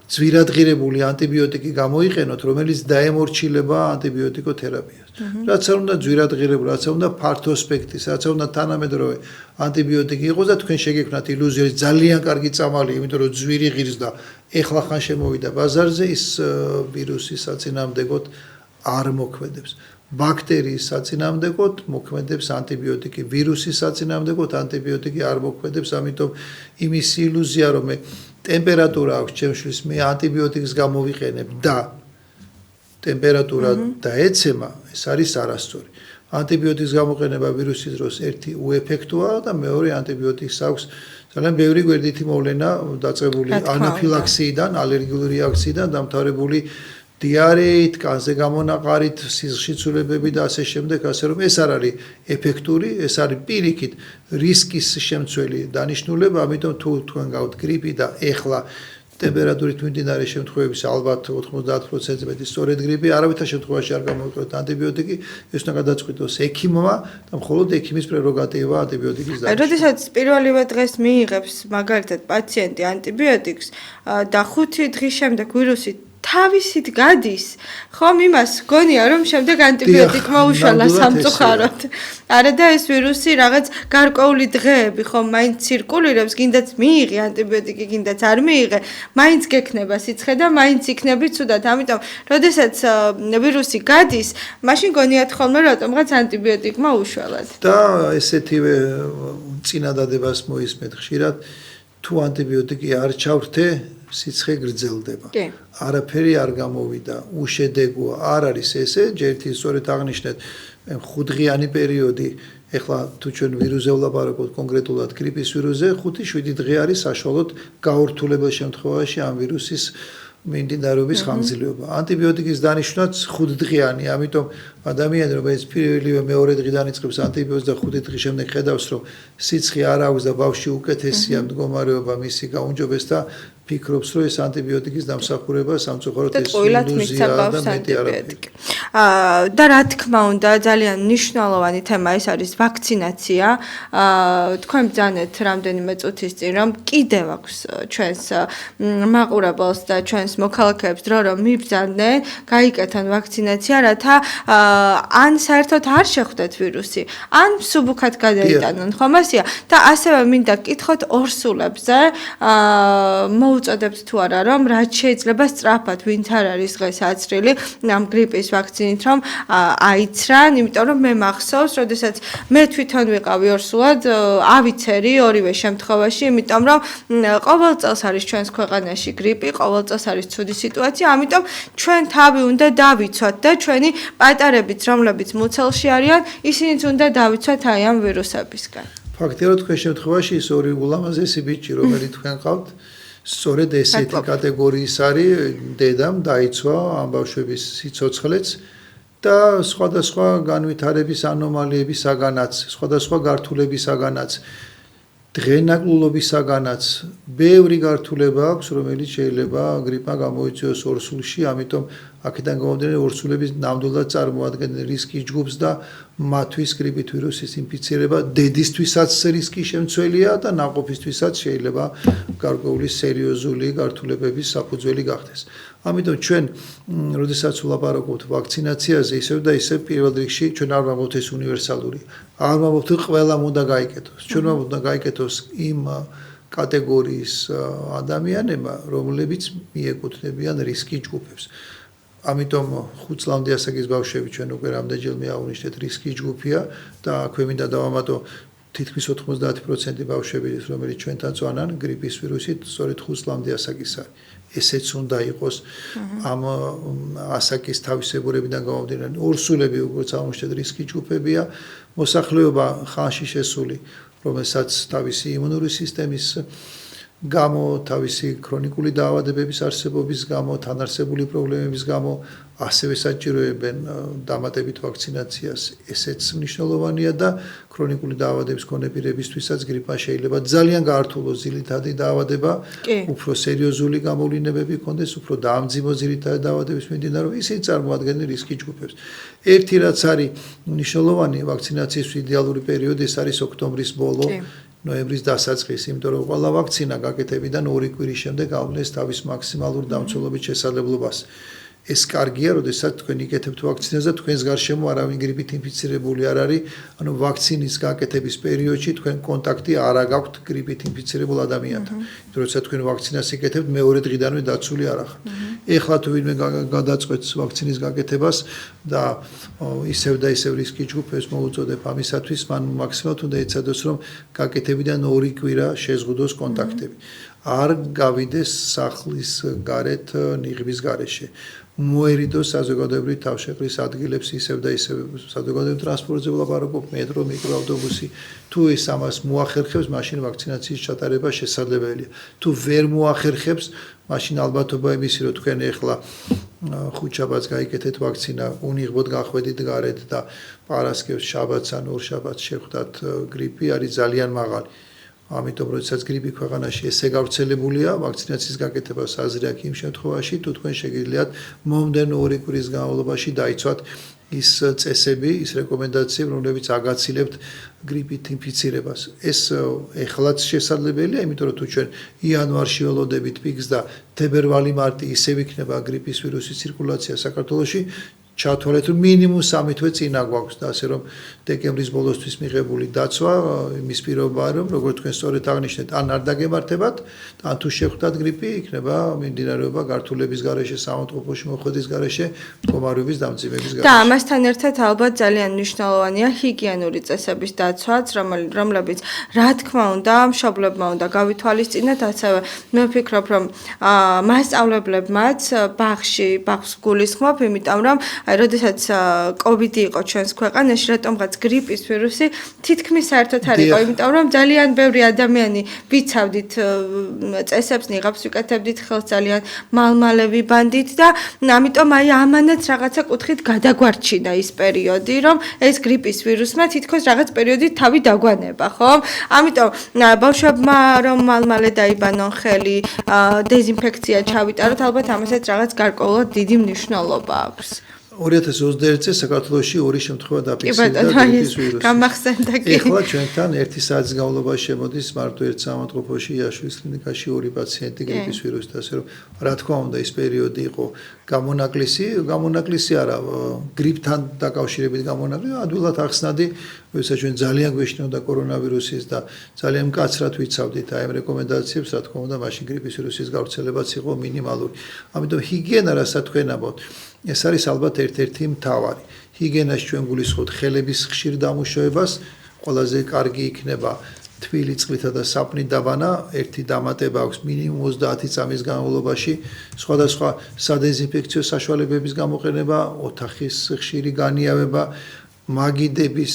ძვირადღირებული ანტიბიოტიკი გამოიყენოთ, რომელიც დაემორჩილება ანტიბიოტიკოთერაპიას. რაც არ უნდა ძვირადღირებული, რაც არ უნდა ფართო სპექტრის, რაც არ უნდა თანამედროვე ანტიბიოტიკი იყოს და თქვენ შეგექმნათ ილუზია, ძალიან კარგი წამალი, იმიტომ რომ ძვირი ღირს და ეხლა ხან შემოვიდა ბაზარზე, ის ვირუსის საწინააღმდეგოდ არ მოქმედებს. ბაქტერიის საწინააღმდეგოდ მოქმედებს ანტიბიოტიკი, ვირუსის საწინააღმდეგოდ ანტიბიოტიკი არ მოქმედებს, ამიტომ იმის ილუზია რომ მე ტემპერატურა აქვს ჩემშვილს, მე ანტიბიოტიკს გამოვიყენებ და ტემპერატურა დაეცემა, ეს არის არასწორი. ანტიბიოტიკის გამოყენება ვირუსის დროს ერთი უეფექტოა და მეორე ანტიბიოტიკს აქვს ძალიან ბევრი გვერდითი მოვლენა დაწყებული ანაფილაქსიიდან, ალერგიული რეაქციიდან დამთავრებული დიარეით, კანზე გამონაყარით, სისხლში ცვლილებები და ასე შემდეგ, ასე რომ ეს არ არის ეფექტური, ეს არის პირიქით რისკის შემცველი დანიშნულება, ამიტომ თუ თქვენ გავთ გრიპი და ეხლა ტემპერატურით მიმდინარე შემთხვევების ალბათ 90%-ზე მეტი სწორედ გრიპი, არავითარ შემთხვევაში არ გამოვიყენოთ ანტიბიოტიკი, ეს უნდა გადაწყვიტოს ექიმმა და მხოლოდ ექიმის პრეროგატივაა ანტიბიოტიკის დარჩენა. როდესაც პირველივე დღეს მიიღებს მაგალითად პაციენტი ანტიბიოტიკს და 5 დღის შემდეგ ვირუსი თავისით გადის, ხომ იმას გონია რომ შემდეგ ანტიბიოტიკი მოუშალა სამწუხაროდ. არა და ეს ვირუსი რაღაც გარკვეული დღეები ხომ მაინც ცირკულირებს, გინდაც მიიღე ანტიბიოტიკი, გინდაც არ მიიღე, მაინც გექნება სიცხე და მაინც იქნები ცუდად. ამიტომ, როდესაც ვირუსი გადის, მაშინ გონიათ ხოლმე რატომღაც ანტიბიოტიკმა უშველად. და ესეთივე წინადადებას მოისმენთ ხშირად, თუ ანტიბიოტიკი არ ჩავრთე, სიცხე გრძელდება. არაფერი არ გამოვიდა, უშედეგოა, არ არის ესე, ჯერთი სწორედ აღნიშნეთ, 5-დღიანი პერიოდი, ეხლა თუ ჩვენ ვირუსზე ვლაპარაკობთ კონკრეტულად გრიპის ვირუსზე, 5-7 დღე არის საშუალოდ გაორთულებელ შემთხვევაში ამ ვირუსის მიმდინარეობის ხანგრძლივობა. ანტიბიოტიკის დანიშვნაც 5 დღიანი, ამიტომ ადამიანი რომელიც პირველივე მეორე დღიდან იწყებს ანტიბიოტიკს და 5 დღის შემდეგ ხედავს რომ სიცხე არ აქვს და ბავშვი უკეთესია მდგომარეობა მისი გაუმჯობეს და ფიქრობს რომ ეს ანტიბიოტიკის დამსახურება სამწუხაროდ ეს ილუზია და მეტი არაფერი. და რა თქმა უნდა ძალიან მნიშვნელოვანი თემა ეს არის ვაქცინაცია. თქვენ ბრძანეთ რამდენიმე წუთის წინ რომ კიდევ აქვს ჩვენს მაყურებელს და ჩვენს მოქალაქეებს დრო რომ მიბრძანდნენ, გაიკეთონ ვაქცინაცია, რათა ან საერთოდ არ შეხვდეთ ვირუსი, ან მსუბუქად გადაიტანონ, ხომ ასეა? და ასევე მინდა გკითხოთ ორსულებზე, მოუწოდებთ თუ არა რომ რაც შეიძლება სწრაფად ვინც არ არის დღეს აცრილი ამ გრიპის ვაქცინით რომ აიცრან, იმიტომ რომ მე მახსოვს, როდესაც მე თვითონ ვიყავი ორსულად, ავიცერი ორივე შემთხვევაში, იმიტომ რომ ყოველ წელს არის ჩვენს ქვეყანაში გრიპი, ყოველ წელს არის ცუდი სიტუაცია, ამიტომ ჩვენ თავი უნდა დავიცვათ და ჩვენი პატარებიც, რომლებიც მუცელში არიან, ისინიც უნდა დავიცვათ აი ამ ვირუსებისგან. ფაქტია რომ თქვენ შემთხვევაში ის ორი ულამაზესი ბიჭი, რომელიც თქვენ ყავთ, სწორედ ესეთი კატეგორიის არის, დედამ დაიცვა ამ ბავშვების სიცოცხლეც და სხვადასხვა განვითარების ანომალიებისაგანაც, სხვადასხვა გართულებისაგანაც, დღენაკლულობისაგანაც ბევრი გართულება აქვს, რომელიც შეიძლება გრიპმა გამოიწვიოს ორსულში, ამიტომ აქედან გამომდინარე ორსულების ნამდვილად წარმოადგენენ რისკის ჯგუფს და მათთვის გრიპით ვირუსის ინფიცირება დედისთვისაც რისკი შემცველია და ნაყოფისთვისაც შეიძლება გარკვეული სერიოზული გართულებების საფუძველი გახდეს. ამიტომ ჩვენ, როდესაც ვლაპარაკობთ ვაქცინაციაზე, ისევ და ისევ პირველ რიგში ჩვენ არ ვამბობთ ეს უნივერსალური. არ ვამბობთ ყველამ უნდა გაიკეთოს. ჩვენ ვამბობთ უნდა გაიკეთოს იმ კატეგორიის ადამიანებმა, რომლებიც მიეკუთვნებიან რისკის ჯგუფებს. ამიტომ 5 წლამდე ასაკის ბავშვები ჩვენ უკვე რამდენჯერმე აღნიშნეთ რისკის ჯგუფია და აქვე მინდა დავამატო თითქმის 90% ბავშვები, რომელიც ჩვენთან წვანან გრიპის ვირუსით, სწორედ 5 წლამდე ასაკის არის. ესეც უნდა იყოს ამ ასაკის თავისებურებიდან გამომდინარე. ორსულები როგორც აღნიშნეთ რისკის ჯგუფებია, მოსახლეობა ხანში შესული, რომელსაც თავისი იმუნური სისტემის გამო, თავისი ქრონიკული დაავადებების არსებობის გამო, თანარსებული პრობლემების გამო ასევე საჭიროებენ დამატებით ვაქცინაციას. ესეც მნიშვნელოვანია და ქრონიკული დაავადების მქონე პირებისთვისაც გრიპმა შეიძლება ძალიან გაართულოს ძირითადი დაავადება, უფრო სერიოზული გამოვლინებები ჰქონდეს, უფრო დაამძიმოს ძირითადი დაავადების მიმდინარეობა, ისინი წარმოადგენენ რისკის ჯგუფებს. ერთი რაც არის მნიშვნელოვანი ვაქცინაციის იდეალური პერიოდი, ეს არის ოქტომბრის ბოლო. ნოემბრის დასაწყისი, იმიტომ რომ ყველა ვაქცინა გაკეთებიდან 2 კვირის შემდეგ ავნებს თავის მაქსიმალურ დამცველობით შესაძლებლობას. ეს კარგია, როდესაც თქვენ იკეთებთ ვაქცინას და თქვენს გარშემო არავინ გრიპით ინფიცირებული არ არის, ანუ ვაქცინის გაკეთების პერიოდში თქვენ კონტაქტი არ გაქვთ გრიპით ინფიცირებულ ადამიანთან. როდესაც თქვენ ვაქცინას იკეთებთ, მეორე დღიდანვე დაცული არ ახართ. ეხლა თუ ვინმე გადაწყვეტს ვაქცინის გაკეთებას და ისევ და ისევ რისკის ჯგუფებს მოუწოდებ ამისათვის, მან მაქსიმალურად უნდა ეცადოს, რომ გაკეთებიდან 2 კვირა შეზღუდოს კონტაქტები. არ გავიდეს სახლის გარეთ ნიღბის გარეშე. მოერიდოს საზოგადოებრივი თავშეყრის ადგილებს ისევ და ისევ საზოგადოებრივ ტრანსპორტზე ვლაპარაკობ, მეტრო, მიკროავტობუსი. თუ ეს ამას მოახერხებს, მაშინ ვაქცინაციის ჩატარება შესაძლებელია. თუ ვერ მოახერხებს, მაშინ ალბათობა იმისი, რომ თქვენ ეხლა ხუთშაბათს გაიკეთეთ ვაქცინა, უნიღბოდ გახვედით გარეთ და პარასკევს, შაბათს ან ორშაბათს შეხვდათ გრიპი, არის ძალიან მაღალი. ამიტომ როდესაც გრიპი ქვეყანაში ესე გავრცელებულია, ვაქცინაციის გაკეთებას აზრი აქვს იმ შემთხვევაში, თუ თქვენ შეგიძლიათ მომდევნო 2 კვირის განმავლობაში დაიცვათ ის წესები, ის რეკომენდაციები, რომლებიც აგაცილებთ გრიპით ინფიცირებას. ეს ეხლაც შესაძლებელია, იმიტომ რომ თუ ჩვენ იანვარში ველოდებით პიკს და თებერვალი-მარტი ისევ იქნება გრიპის ვირუსის ცირკულაცია საქართველოში, ჩათვალეთ რომ მინიმუმ 3 თვე წინა გვაქვს და ასე რომ დეკემბრის ბოლოსთვის მიღებული დაცვა იმის პირობაა რომ როგორც თქვენ სწორედ აღნიშნეთ ან არ დაგემართებათ ან თუ შეხვდათ გრიპი იქნება მიმდინარეობა გართულების გარეშე სამავთყოფოში მოხვედის გარეშე მდგომარეობის დამძიმების გარეშე და ამასთან ერთად ალბათ ძალიან მნიშვნელოვანია ჰიგიენური წესების დაცვაც რომლებიც რა თქმა უნდა მშობლებმა უნდა გავითვალისწინოთ ასევე მე ვფიქრობ რომ მასწავლებლებმაც ბაღს გულისხმობ იმიტომ რომ აი, როდესაც COVID იყო ჩვენს ქვეყანაში, რატომღაც გრიპის ვირუსი თითქმის საერთოდ არ იყო, იმიტომ რომ ძალიან ბევრი ადამიანი ვიცავდით წესებს, ნიღაბს ვიკეთებდით ხელს ძალიან მალმალე ვიბანდით და ამიტომ აი ამანაც რაღაცა კუთხით გადაგვარჩინა ის პერიოდი, რომ ეს გრიპის ვირუსმა თითქოს რაღაც პერიოდით თავი დაგვანება, ხო? ამიტომ ბავშვებმა რომ მალმალე დაიბანონ ხელი, დეზინფექცია ჩავიტაროთ, ალბათ ამასაც რაღაც გარკვეულად დიდი მნიშვნელობა აქვს. 2021 წელს საქართველოში ორი შემთხვევა დაფიქსირდა გრიპის ვირუსის. გამახსენდა კი. ეხლა ჩვენთან 1 საათის განმავლობაში შემოდის მარტო ერთ საავადმყოფოში იაშუის კლინიკაში 2 პაციენტი გრიპის ვირუსით, ასე რომ რა თქმა უნდა ის პერიოდი იყო გამონაკლისი არა, გრიპთან დაკავშირებით გამონაკლისი, ადვილად ახსნადი, როდესაც ჩვენ ძალიან გვეშინოდა კორონავირუსის და ძალიან მკაცრად ვიცავდით აი ამ რეკომენდაციებს, რა თქმა უნდა, მაშინ გრიპის ვირუსის გავრცელებაც იყო მინიმალური. ამიტომ ჰიგიენა, რასაც თქვენ ამბობთ, ეს არის ალბათ ერთ-ერთი მთავარი. ჰიგიენაში ჩვენ გულისხმობთ ხელების ხშირ დამუშავებას, ყველაზე კარგი იქნება თბილი წყლითა და საპნით დაბანა, ერთი დამატება აქვს მინიმუმ 30 წამის განმავლობაში, სხვადასხვა სადეზინფექციო საშუალებების გამოყენება, ოთახის ხშირი განიავება, მაგიდების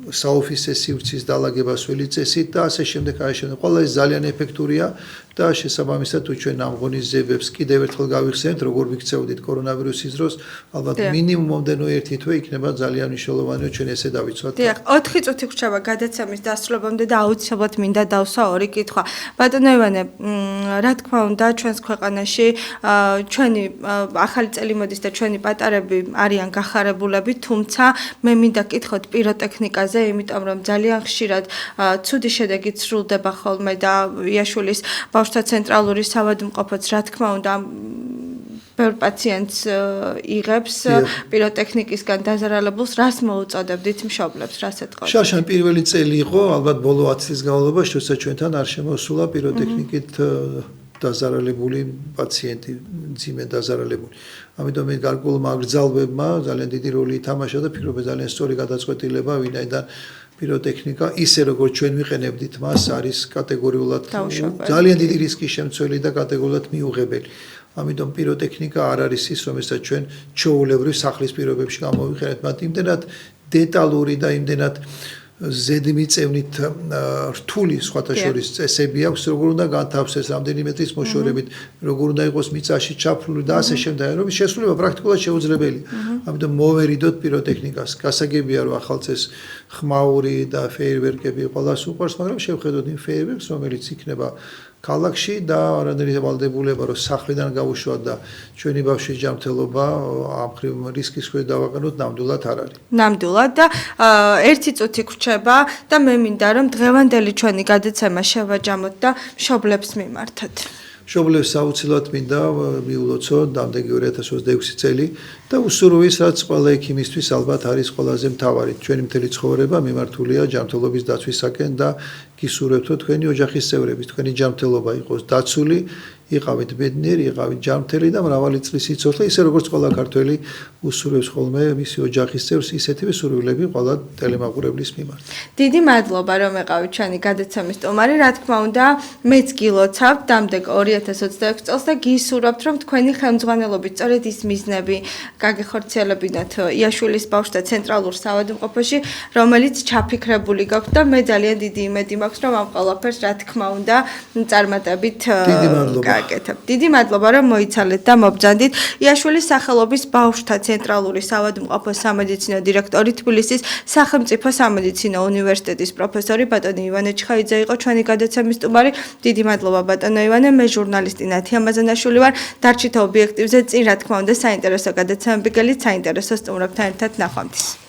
საოფისე სივრცის დალაგება სველი წესით და ასე შემდეგ, ყველა ეს ძალიან ეფექტურია და შესაბამისად თუ ჩვენ ამ ღონისძიებებს კიდევ ერთხელ გავიხსენებთ, როგორ ვიქცეოდით კორონავირუსის დროს, ალბათ მინიმუმ მომდენო ერთი თვე იქნება ძალიან მნიშვნელოვანი, რომ ჩვენ ესე დავიცვათ. დიახ, 4 წუთი ვრჩება გადაცემის დასრულებამდე და აუცილებლად მინდა დავსვა ორი კითხვა. ბატონო ივანე, რა თქმა უნდა, ჩვენს ქვეყანაში ჩვენი ახალი წელი მოდის და ჩვენი პატარები არიან გახარებულები, თუმცა მე მინდა კითხოთ პიროტექნიკაზე, იმიტომ რომ ძალიან ხშირად ცუდი შედეგით სრულდება ხოლმე და იაშულის ბავშვთა ცენტრალური საავადმყოფოც რა თქმა უნდა ბევრ პაციენტს იღებს პიროტექნიკისგან დაზარალებულს, რას მოუწოდებდით მშობლებს, რას ეთყობთ? შარშან პირველი წელი იყო, ალბათ ბოლო 10 წლის განმავლობაში, როდესაც ჩვენთან არ შემოსულა პიროტექნიკით დაზარალებული პაციენტი, მძიმე დაზარალებული. ამიტომ მე გარკვეულმა აგრძალვებმა ძალიან დიდი როლი ითამაშა და ფიქრობ ძალიან სწორი გადაწყვეტილება, ვინაიდან პიროტექნიკა ისე როგორც ჩვენ ვიყენებდით მას არის კატეგორიულად ძალიან დიდი რისკის შემცველი და კატეგორიულად მიუღებელი. ამიტომ პიროტექნიკა არ არის ის, რომელსაც ჩვენ ჩვეულებრივ სახლის პირობებში გამოვიყენებთ, მათ იმდენად დეტალური და იმდენად ზედმიწევნით რთული სხვათა შორის წესები აქვს, როგორ უნდა განთავსდეს რამდენი მეტრის მოშორებით, როგორ უნდა იყოს მიწაში ჩაფლული და ასე შემდეგ, რომ შესრულება პრაქტიკულად შეუძლებელია. ამიტომ მოვერიდოთ პიროტექნიკას. გასაგებია, რომ ახალ წელს ხმაური და ფეიერვერკები ყველას უყვარს, მაგრამ შევხედოთ იმ ფეიერვერკს, რომელიც იქნება ქალაქში და არანაირი ვალდებულება, რომ სახლიდან გავუშვათ და ჩვენი ბავშვის ჯანმრთელობა ამ ხრივ რისკის ქვეშ დავაყენოთ, ნამდვილად არ არის. ნამდვილად და 1 წუთი გრჩება და მე მინდა რომ დღევანდელი ჩვენი გადაცემა შევაჯამოთ და მშობლებს მიმართოთ. მშობლებს აუცილებლად მინდა მიულოცოთ დამდეგი 2026 წელი და უსურვის, რაც ყველა ექიმისთვის ალბათ არის ყველაზე მთავარი. ჩვენი მთელი ცხოვრება მიმართულია ჯანმრთელობის დაცვისაკენ და გისურვებთ, რომ თქვენი ოჯახის წევრები, თქვენი ჯანმრთელობა იყოს დაცული, იყავით ბედნიერი, იყავით ჯანმრთელი და მრავალი წლის სიცოცხლე, ისე როგორც ყველა ქართველი უსურვებს ხოლმე მისი ოჯახის წევრს, ისეთივე სურვილები ყველა ტელემაყურებლის მიმართ. დიდი მადლობა, რომ ეყავით ჩვენი გადაცემის სტუმარი. რა თქმა უნდა, მეც გილოცავთ დამდეგ 2026 წელს და გისურვებთ, რომ თქვენი ხელმძღვანელობით სწორედ ის მიზნები გაგეხორციელებინათ იაშულის ბავშვთა ცენტრალურ საავადმყოფოში, რომელიც ჩაფიქრებული გაქვთ და მე ძალიან დიდი იმედი მაქვს, რომ ამ ყველაფერს რა თქმა უნდა წარმატებით გააკეთებთ. დიდი მადლობა, რომ მოიცალეთ და მობრძანდით. იაშულის სახელობის ბავშვთა ცენტრალური საავადმყოფოს სამედიცინო დირექტორი, თბილისის სახელმწიფო სამედიცინო უნივერსიტეტის პროფესორი ბატონი ივანე ჩხაიძე იყო ჩვენი გადაცემის სტუმარი. დიდი მადლობა ბატონო ივანე, მე ჟურნალისტი ნათი ამაზანაშვილი ვარ. დარჩით ობიექტივზე წინ რა თქმა უნდა საინტერესო გადაცემები გელით, საინტერესო სტუმრებთან ერთად ნახვამდის.